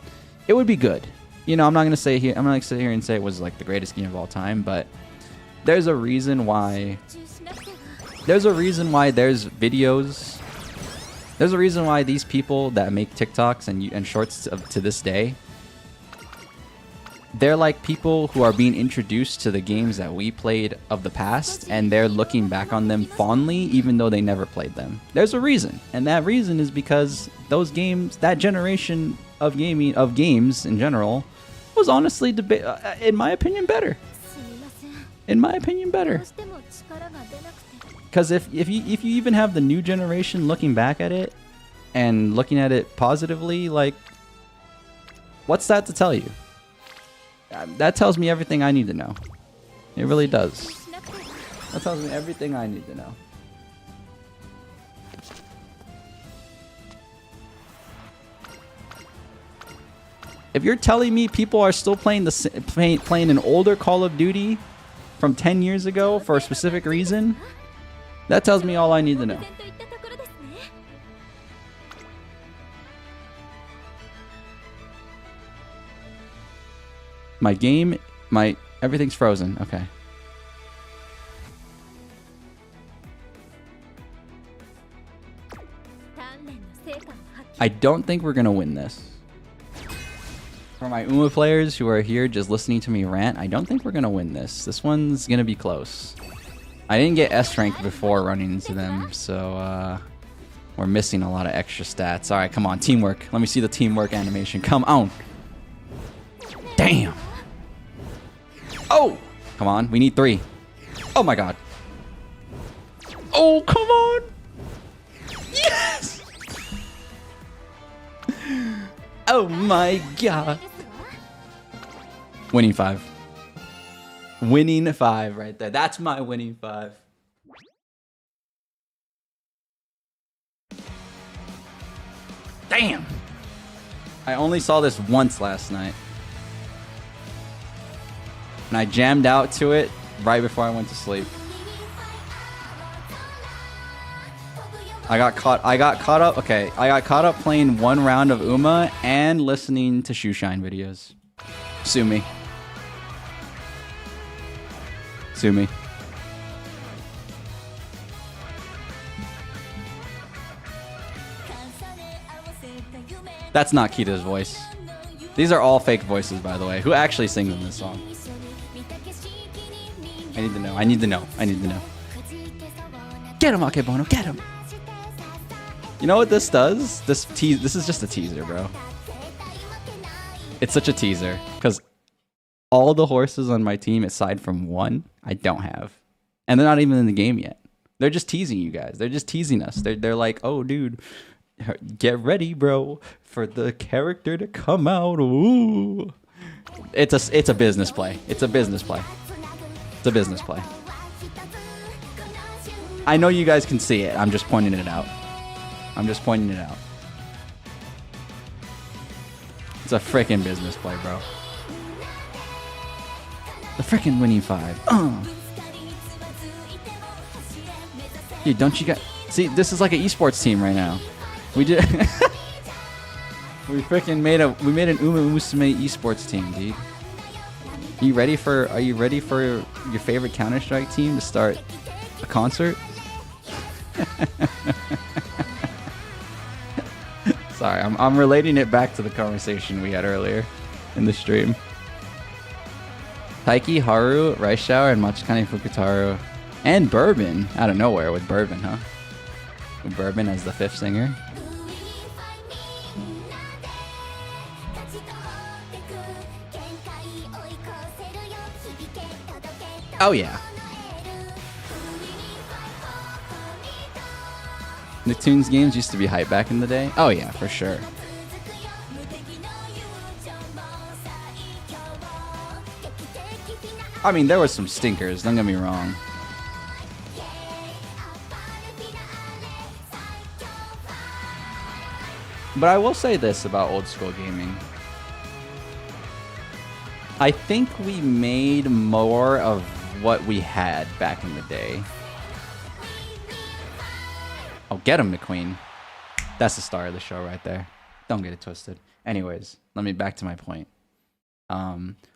it would be good. You know, I'm not gonna sit here and say it was like the greatest game of all time, but there's a reason why there's videos. There's a reason why these people that make TikToks and shorts to this day, they're like people who are being introduced to the games that we played of the past, and they're looking back on them fondly even though they never played them. There's a reason, and that reason is because those games, that generation of games in general, was honestly, in my opinion, better. Because if you even have the new generation looking back at it and looking at it positively, like, what's that to tell you? That tells me everything I need to know. It really does. That tells me everything I need to know. If you're telling me people are still playing an older Call of Duty from 10 years ago for a specific reason, that tells me all I need to know. Everything's frozen. Okay. I don't think we're gonna win this. For my Uma players who are here just listening to me rant, I don't think we're gonna win this. This one's gonna be close. I didn't get S rank before running into them, so we're missing a lot of extra stats. Alright, come on, teamwork. Let me see the teamwork animation. Come on. Damn. Oh! Come on, we need 3. Oh my god. Oh, come on! Yes! Oh my god. Winning 5. Winning 5 right there. That's my winning 5. Damn! I only saw this once last night. And I jammed out to it right before I went to sleep. I got caught up. Okay, I got caught up playing 1 round of Uma and listening to Shoeshine videos. Sue me. Sue me. That's not Kita's voice. These are all fake voices, by the way. Who actually sings in this song? I need to know. I need to know. I need to know. Get him, Akebono. Get him. You know what this does? This is just a teaser, bro. It's such a teaser because all the horses on my team, aside from 1, I don't have, and they're not even in the game yet. They're just teasing you guys. They're just teasing us. They're like, oh, dude, get ready, bro, for the character to come out. Ooh. It's a business play. It's a business play. It's a business play. I know you guys can see it. I'm just pointing it out. I'm just pointing it out. It's a freaking business play, bro. The freaking winning 5. Dude, don't you guys see? This is like an esports team right now. We did. We freaking made an Umamusume esports team, dude. Are you ready for your favorite Counter-Strike team to start a concert? Sorry, I'm relating it back to the conversation we had earlier in the stream. Taiki, Haru, Rice Shower, and Machikane Fukutaru. And Bourbon. Out of nowhere with Bourbon, huh? With Bourbon as the 5th singer. Oh yeah. Nicktoons games used to be hype back in the day. Oh yeah, for sure. I mean, there were some stinkers, don't get me wrong. But I will say this about old school gaming. I think we made more of what we had back in the day. Oh, get him, McQueen. That's the star of the show right there. Don't get it twisted. Anyways, let me back to my point.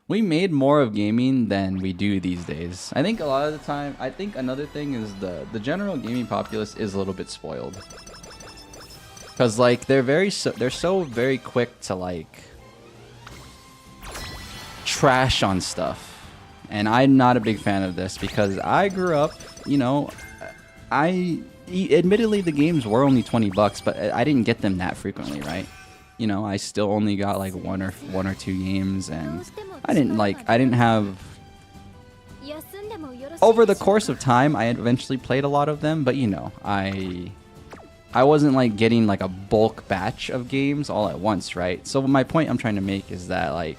We made more of gaming than we do these days. I think a lot of the time, I think another thing is the general gaming populace is a little bit spoiled. Cause like they're so very quick to like trash on stuff. And I'm not a big fan of this because I grew up, you know, admittedly the games were only $20, but I didn't get them that frequently, right? You know, I still only got like one or two games, and I didn't have. Over the course of time, I eventually played a lot of them, but you know, I wasn't like getting like a bulk batch of games all at once, right? So my point I'm trying to make is that like,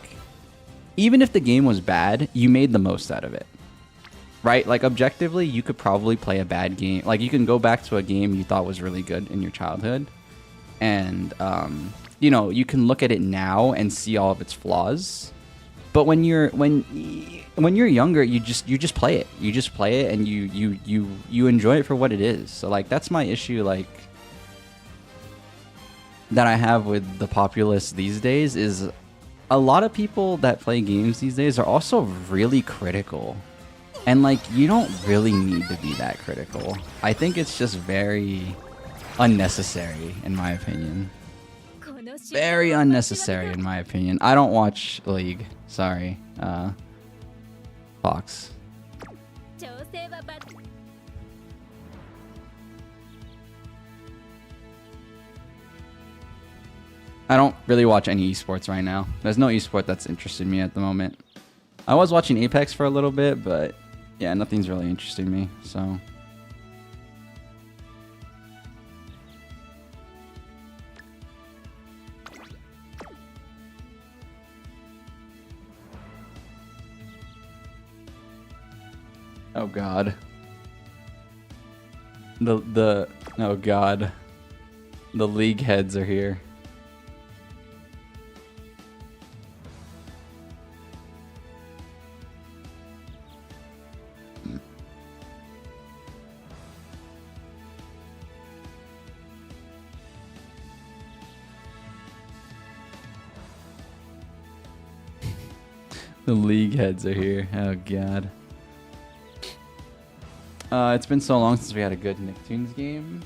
even if the game was bad, you made the most out of it. Right? Like objectively, you could probably play a bad game. Like you can go back to a game you thought was really good in your childhood, and you know, you can look at it now and see all of its flaws. But when you're younger, you just play it. You just play it and you enjoy it for what it is. So like that's my issue like that I have with the populace these days is a lot of people that play games these days are also really critical. And like you don't really need to be that critical. I think it's just very unnecessary, in my opinion. Very unnecessary, in my opinion. I don't watch League. Sorry. Fox. I don't really watch any esports right now. There's no esport that's interested me at the moment. I was watching Apex for a little bit, but yeah, nothing's really interesting me, so. Oh god. Oh god. The League heads are here. The League heads are here. Oh god. It's been so long since we had a good Nicktoons game.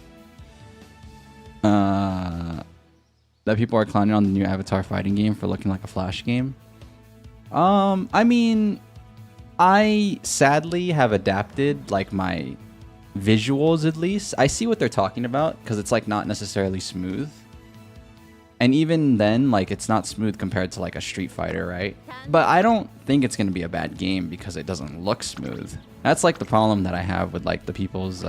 That people are clowning on the new Avatar fighting game for looking like a Flash game. I mean, I sadly have adapted like my visuals at least. I see what they're talking about because it's like not necessarily smooth. And even then, like, it's not smooth compared to like a Street Fighter, right? But I don't think it's going to be a bad game because it doesn't look smooth. That's like the problem that I have with like the people's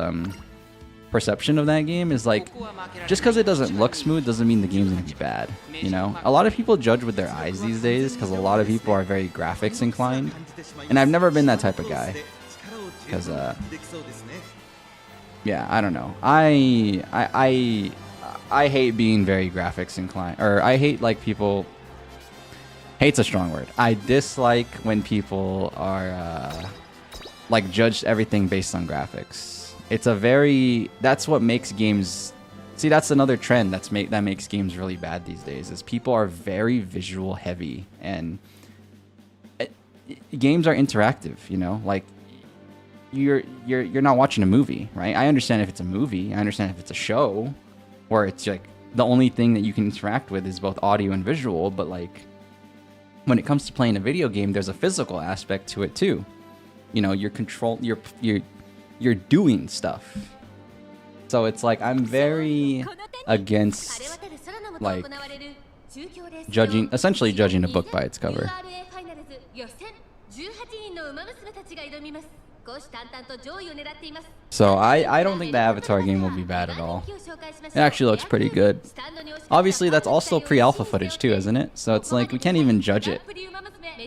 perception of that game is like, just because it doesn't look smooth doesn't mean the game's going to be bad, you know? A lot of people judge with their eyes these days because a lot of people are very graphics inclined. And I've never been that type of guy. Because, yeah, I don't know. I hate being very graphics inclined, or I hate like people. Hate's a strong word. I dislike when people are like judge everything based on graphics. It's a very that's what makes games. See, that's another trend that makes games really bad these days. Is people are very visual heavy, and games are interactive. You know, like you're not watching a movie, right? I understand if it's a movie. I understand if it's a show. Where it's like the only thing that you can interact with is both audio and visual, but like when it comes to playing a video game, there's a physical aspect to it too. You know, you're doing stuff. So it's like I'm very against like essentially judging a book by its cover. So I don't think the Avatar game will be bad at all. It actually looks pretty good. Obviously, that's also pre-alpha footage too, isn't it? So it's like we can't even judge it.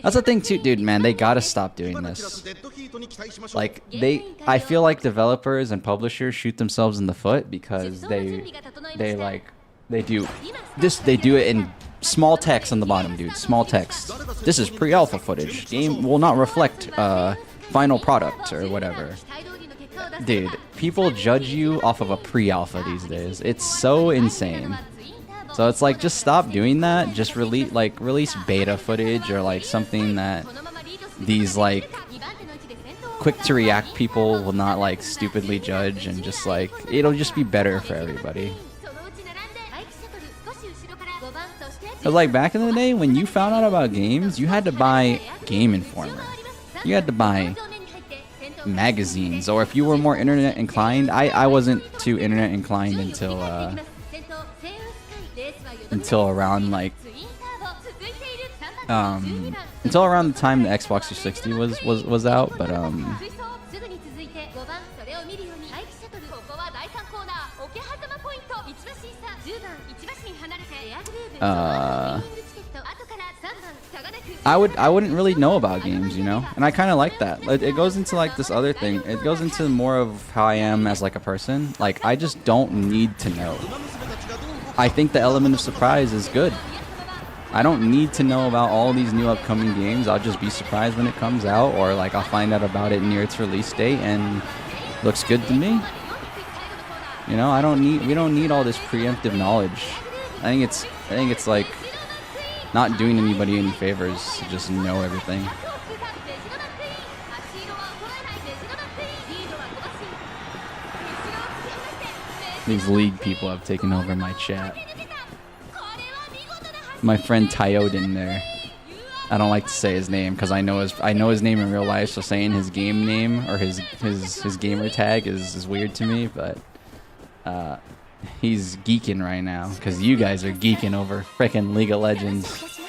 That's the thing too, dude, man. They gotta stop doing this. Like I feel like developers and publishers shoot themselves in the foot because they do it in small text on the bottom, dude. Small text. This is pre-alpha footage. Game will not reflect final product or whatever. Dude, people judge you off of a pre-alpha these days. It's so insane. So it's like, just stop doing that. Just release beta footage or like something that these like quick to react people will not like stupidly judge, and just like it'll just be better for everybody. Cause like back in the day when you found out about games, you had to buy Game Informer. You had to buy magazines, or if you were more internet inclined, I wasn't too internet inclined until around like until around the time the Xbox 360 was out, but I wouldn't really know about games, you know, and I kind of like that. It goes into like this other thing. It goes into more of how I am as like a person. Like I just don't need to know. I think the element of surprise is good. I don't need to know about all these new upcoming games. I'll just be surprised when it comes out, or like I'll find out about it near its release date and looks good to me. You know, we don't need all this preemptive knowledge. I think it's like not doing anybody any favors to just know everything. These league people have taken over my chat. My friend Tyodin there. I don't like to say his name because I know his name in real life, so saying his game name or his gamer tag is weird to me, but he's geeking right now because you guys are geeking over frickin' League of Legends.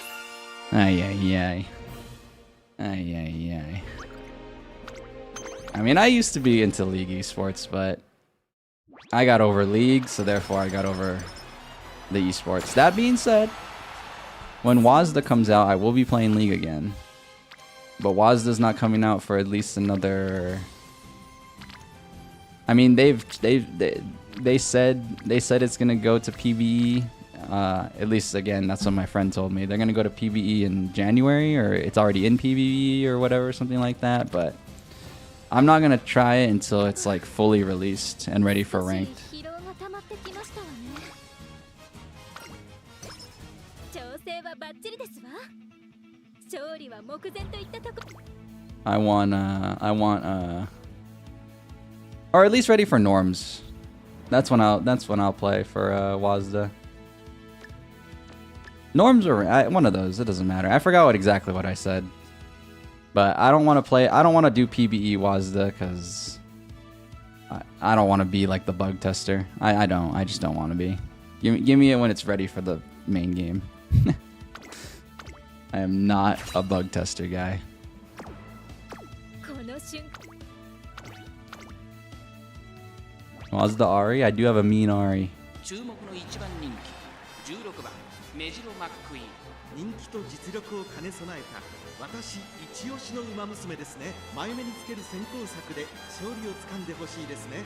Ay ay ay. Ay ay ay. I mean, I used to be into League esports, but I got over League, so therefore I got over the esports. That being said, when WASDA comes out, I will be playing League again. But WASDA's not coming out for at least another... I mean, they said it's gonna go to PBE. At least again, that's what my friend told me. They're gonna go to PBE in January, or it's already in PBE or whatever, something like that. But I'm not gonna try it until it's like fully released and ready for ranked. I want, or at least ready for norms. That's when I'll play for WASDA. Norms or one of those. It doesn't matter. I forgot exactly what I said. But I don't want to play. I don't want to do PBE WASDA because I don't want to be like the bug tester. I don't. I just don't want to be. Give me it when it's ready for the main game. I am not a bug tester guy. WASDA Ari? I do have a mean Ari. 人気と実力を兼ね備えた私一押しの馬娘ですね。前目につける先行策で勝利を掴んでほしいですね。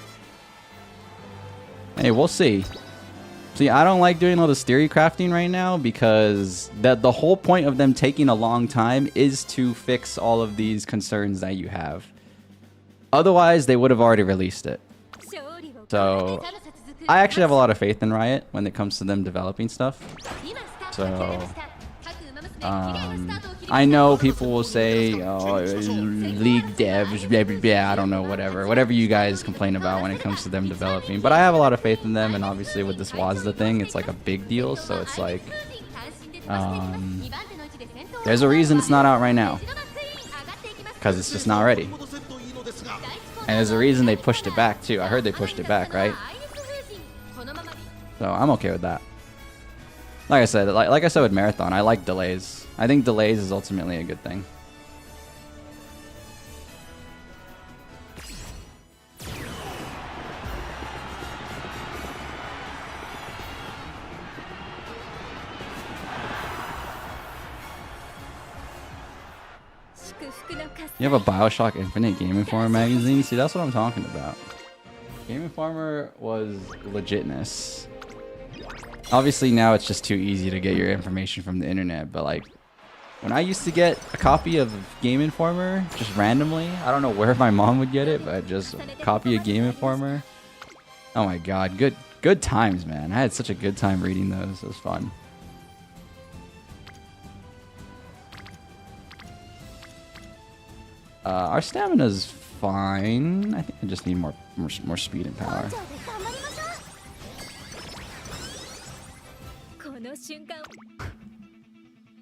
Hey, we'll see. See, I don't like doing all this theory crafting right now because the whole point of them taking a long time is to fix all of these concerns that you have. Otherwise, they would have already released it. So, I actually have a lot of faith in Riot when it comes to them developing stuff. So, I know people will say, oh, League devs, blah, blah, blah, I don't know, whatever you guys complain about when it comes to them developing. But I have a lot of faith in them, and obviously with this WASDA thing, it's like a big deal. So it's like, there's a reason it's not out right now, because it's just not ready. And there's a reason they pushed it back too. I heard they pushed it back, right? So I'm okay with that. Like I said, like I said with Marathon, I like delays. I think delays is ultimately a good thing. You have a BioShock Infinite Game Informer magazine? See, that's what I'm talking about. Game Informer was legitness. Obviously now it's just too easy to get your information from the internet, but like when I used to get a copy of Game Informer just randomly, I don't know where my mom would get it, but just copy of Game Informer. Oh my god, good times, man. I had such a good time reading those. It was fun. Our stamina's fine. I think I just need more speed and power.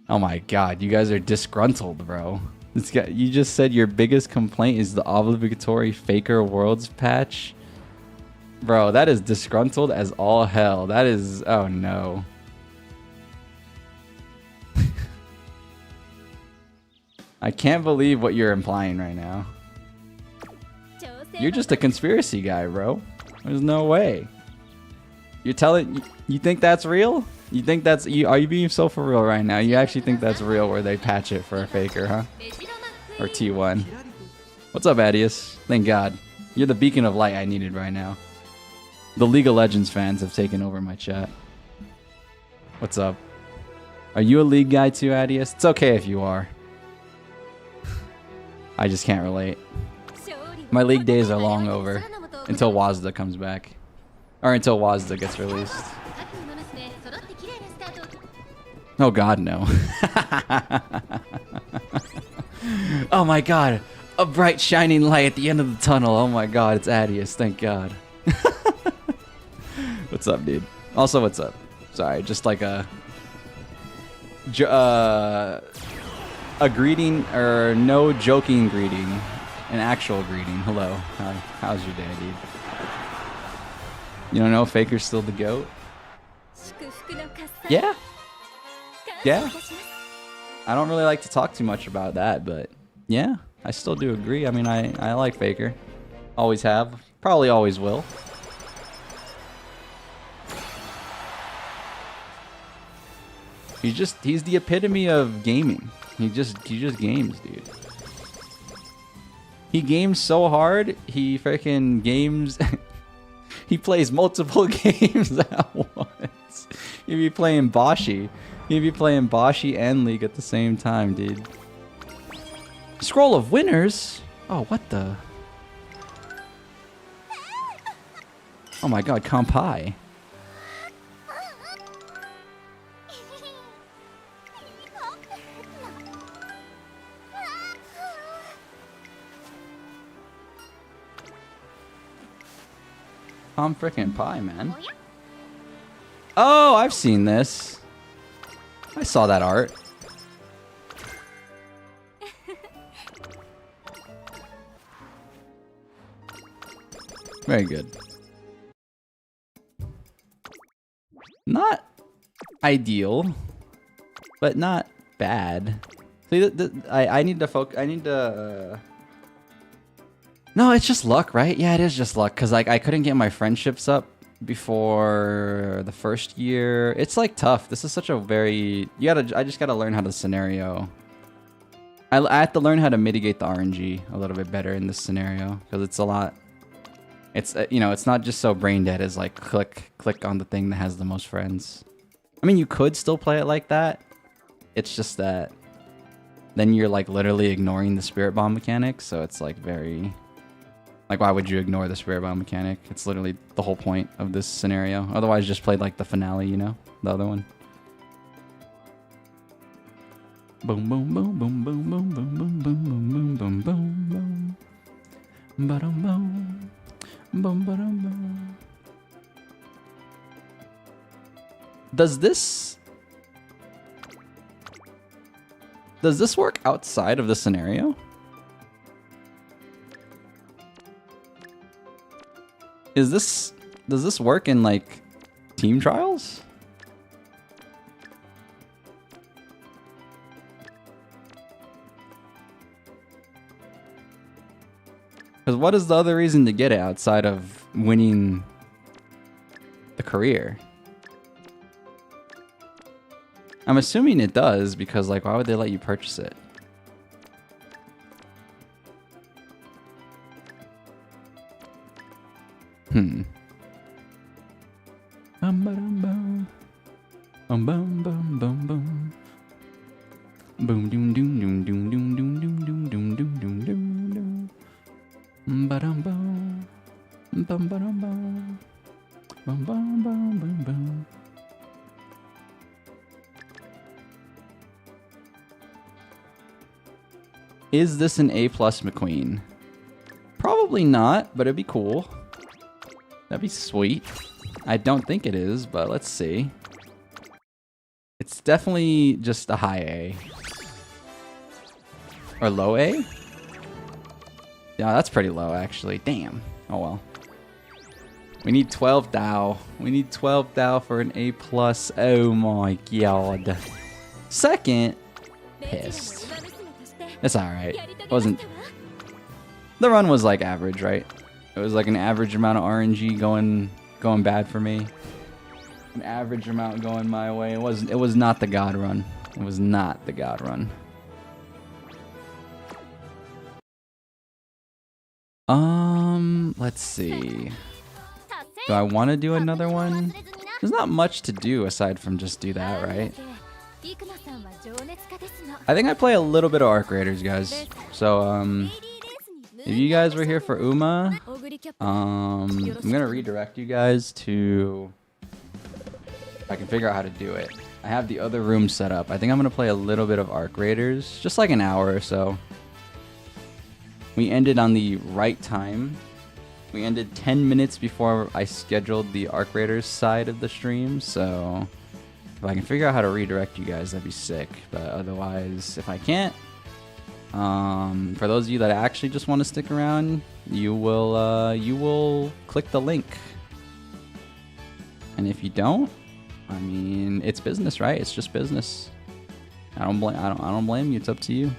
Oh my god, you guys are disgruntled, bro. This guy, you just said your biggest complaint is the obligatory Faker Worlds patch? Bro, that is disgruntled as all hell. That is... oh no. I can't believe what you're implying right now. You're just a conspiracy guy, bro. There's no way. You're telling... you think that's real? You think that's... are you being so for real right now? You actually think that's real where they patch it for a Faker, huh? Or T1. What's up, Adius? Thank God. You're the beacon of light I needed right now. The League of Legends fans have taken over my chat. What's up? Are you a League guy too, Adius? It's okay if you are. I just can't relate. My League days are long over. Until WASDA comes back. Or until WASDA gets released. Oh god, no. Oh my god. A bright shining light at the end of the tunnel. Oh my god, it's Adius. Thank god. What's up, dude? Also, what's up? Sorry, just like a greeting, or no joking greeting, an actual greeting. Hello, hi. How's your day, dude? You don't know Faker's still the GOAT? Yeah. Yeah. I don't really like to talk too much about that, but yeah, I still do agree. I mean, I like Faker. Always have. Probably always will. He's the epitome of gaming. He just games, dude. He games so hard, he freaking games. He plays multiple games at once. He'd be playing Boshi. He'd be playing Boshi and League at the same time, dude. Scroll of winners? Oh, what the? Oh my god, Kampai. Tom frickin' pie, man. Oh, I've seen this. I saw that art. Very good. Not ideal, but not bad. See, I need to focus. I need to. No, it's just luck, right? Yeah, it is just luck, because like I couldn't get my friendships up before the first year. It's like tough. This is such a very I just gotta learn how to scenario. I have to learn how to mitigate the RNG a little bit better in this scenario, because it's a lot. It's you know, it's not just so brain dead as like click on the thing that has the most friends. I mean, you could still play it like that. It's just that then you're like literally ignoring the spirit bomb mechanic, so it's like very. Like, why would you ignore the spirit bomb mechanic? It's literally the whole point of this scenario. Otherwise, just played like the finale, you know? The other one. Boom, boom, boom, boom, boom, boom, boom, boom, boom, boom, boom, boom, boom, boom. Ba-dum, boom. Boom, ba-dum, boom. Does this work outside of the scenario? Does this work in like team trials? Because what is the other reason to get it outside of winning the career? I'm assuming it does, because like why would they let you purchase it? Bum bum bum. Bum bum bum bum bum. Boom doom doom doom doom doom doom doom doom doom doom doom doom doom. Ba dum bum. Bum ba dum bum. Bum bum bum bum bum. Is this an A+ McQueen? Probably not, but it'd be cool. That'd be sweet. I don't think it is, but let's see. It's definitely just a high A. Or low A? Yeah, that's pretty low, actually. Damn. Oh, well. We need 12 Dow. We need 12 Dow for an A+. Oh my god. Second? Pissed. It's alright. Wasn't... The run was like average, right? It was like an average amount of RNG going bad for me. An average amount going my way. It was not the god run. It was not the god run. Let's see. Do I want to do another one? There's not much to do aside from just do that, right? I think I play a little bit of Arc Raiders, guys. So, if you guys were here for Uma, I'm gonna redirect you guys to... If I can figure out how to do it. I have the other room set up. I think I'm gonna play a little bit of Arc Raiders, just like an hour or so. We ended on the right time We ended 10 minutes before I scheduled the Arc Raiders side of the stream, so if I can figure out how to redirect you guys, that'd be sick. But otherwise, if I can't, for those of you that actually just want to stick around, you will click the link. And if you don't, I mean, it's business, right? It's just business. I don't blame you. It's up to you.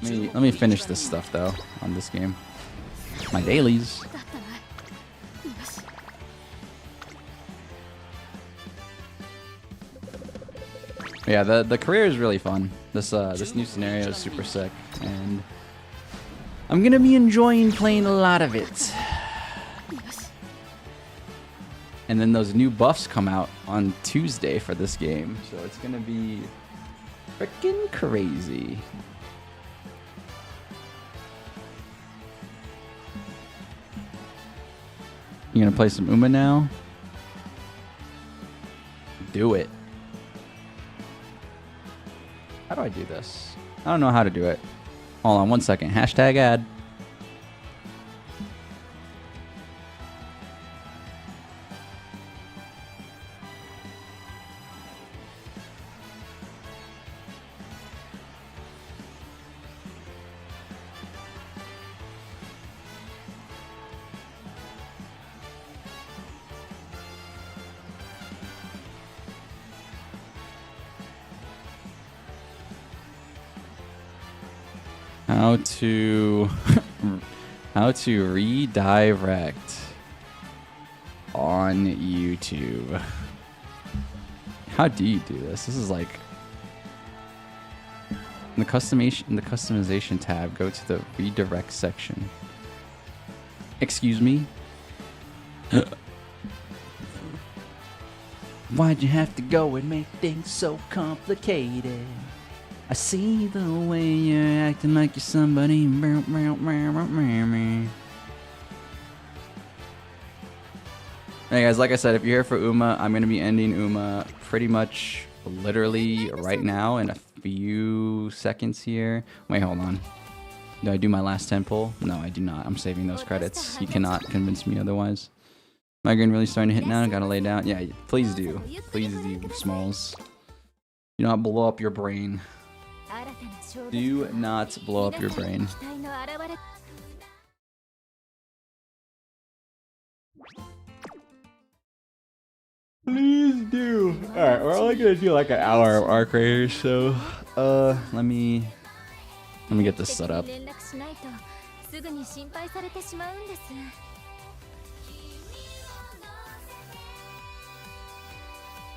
Let me finish this stuff though on this game. My dailies. Yeah, the career is really fun. This new scenario is super sick, and I'm gonna be enjoying playing a lot of it. And then those new buffs come out on Tuesday for this game, so it's gonna be freaking crazy. You gonna play some Uma now? Do it. How do I do this? I don't know how to do it. Hold on one second. Hashtag ad. How to redirect on YouTube. How do you do this? This is like in the customization tab, go to the redirect section. Excuse me? Why'd you have to go and make things so complicated? I see the way you're acting like you're somebody. Hey guys, like I said, if you're here for Uma, I'm going to be ending Uma pretty much literally right now in a few seconds here. Wait, hold on. Do I do my last 10 pull? No, I do not. I'm saving those credits. You cannot convince me otherwise. Migraine really starting to hit now. Gotta lay down. Yeah, please do. Please do, Smalls. Do not blow up your brain. Do not blow up your brain. Please do. Alright, we're only gonna do like an hour of Arc Raiders, so let me get this set up.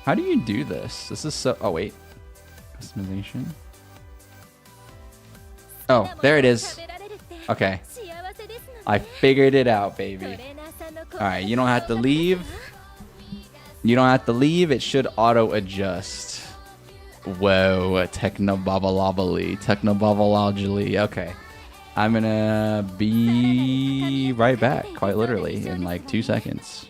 How do you do this? This is so... Oh, wait. Customization. Oh, there it is. Okay. I figured it out, baby. Alright, you don't have to leave. You don't have to leave. It should auto-adjust. Whoa. Technobabalogically. Okay. I'm gonna be right back, quite literally, in like 2 seconds.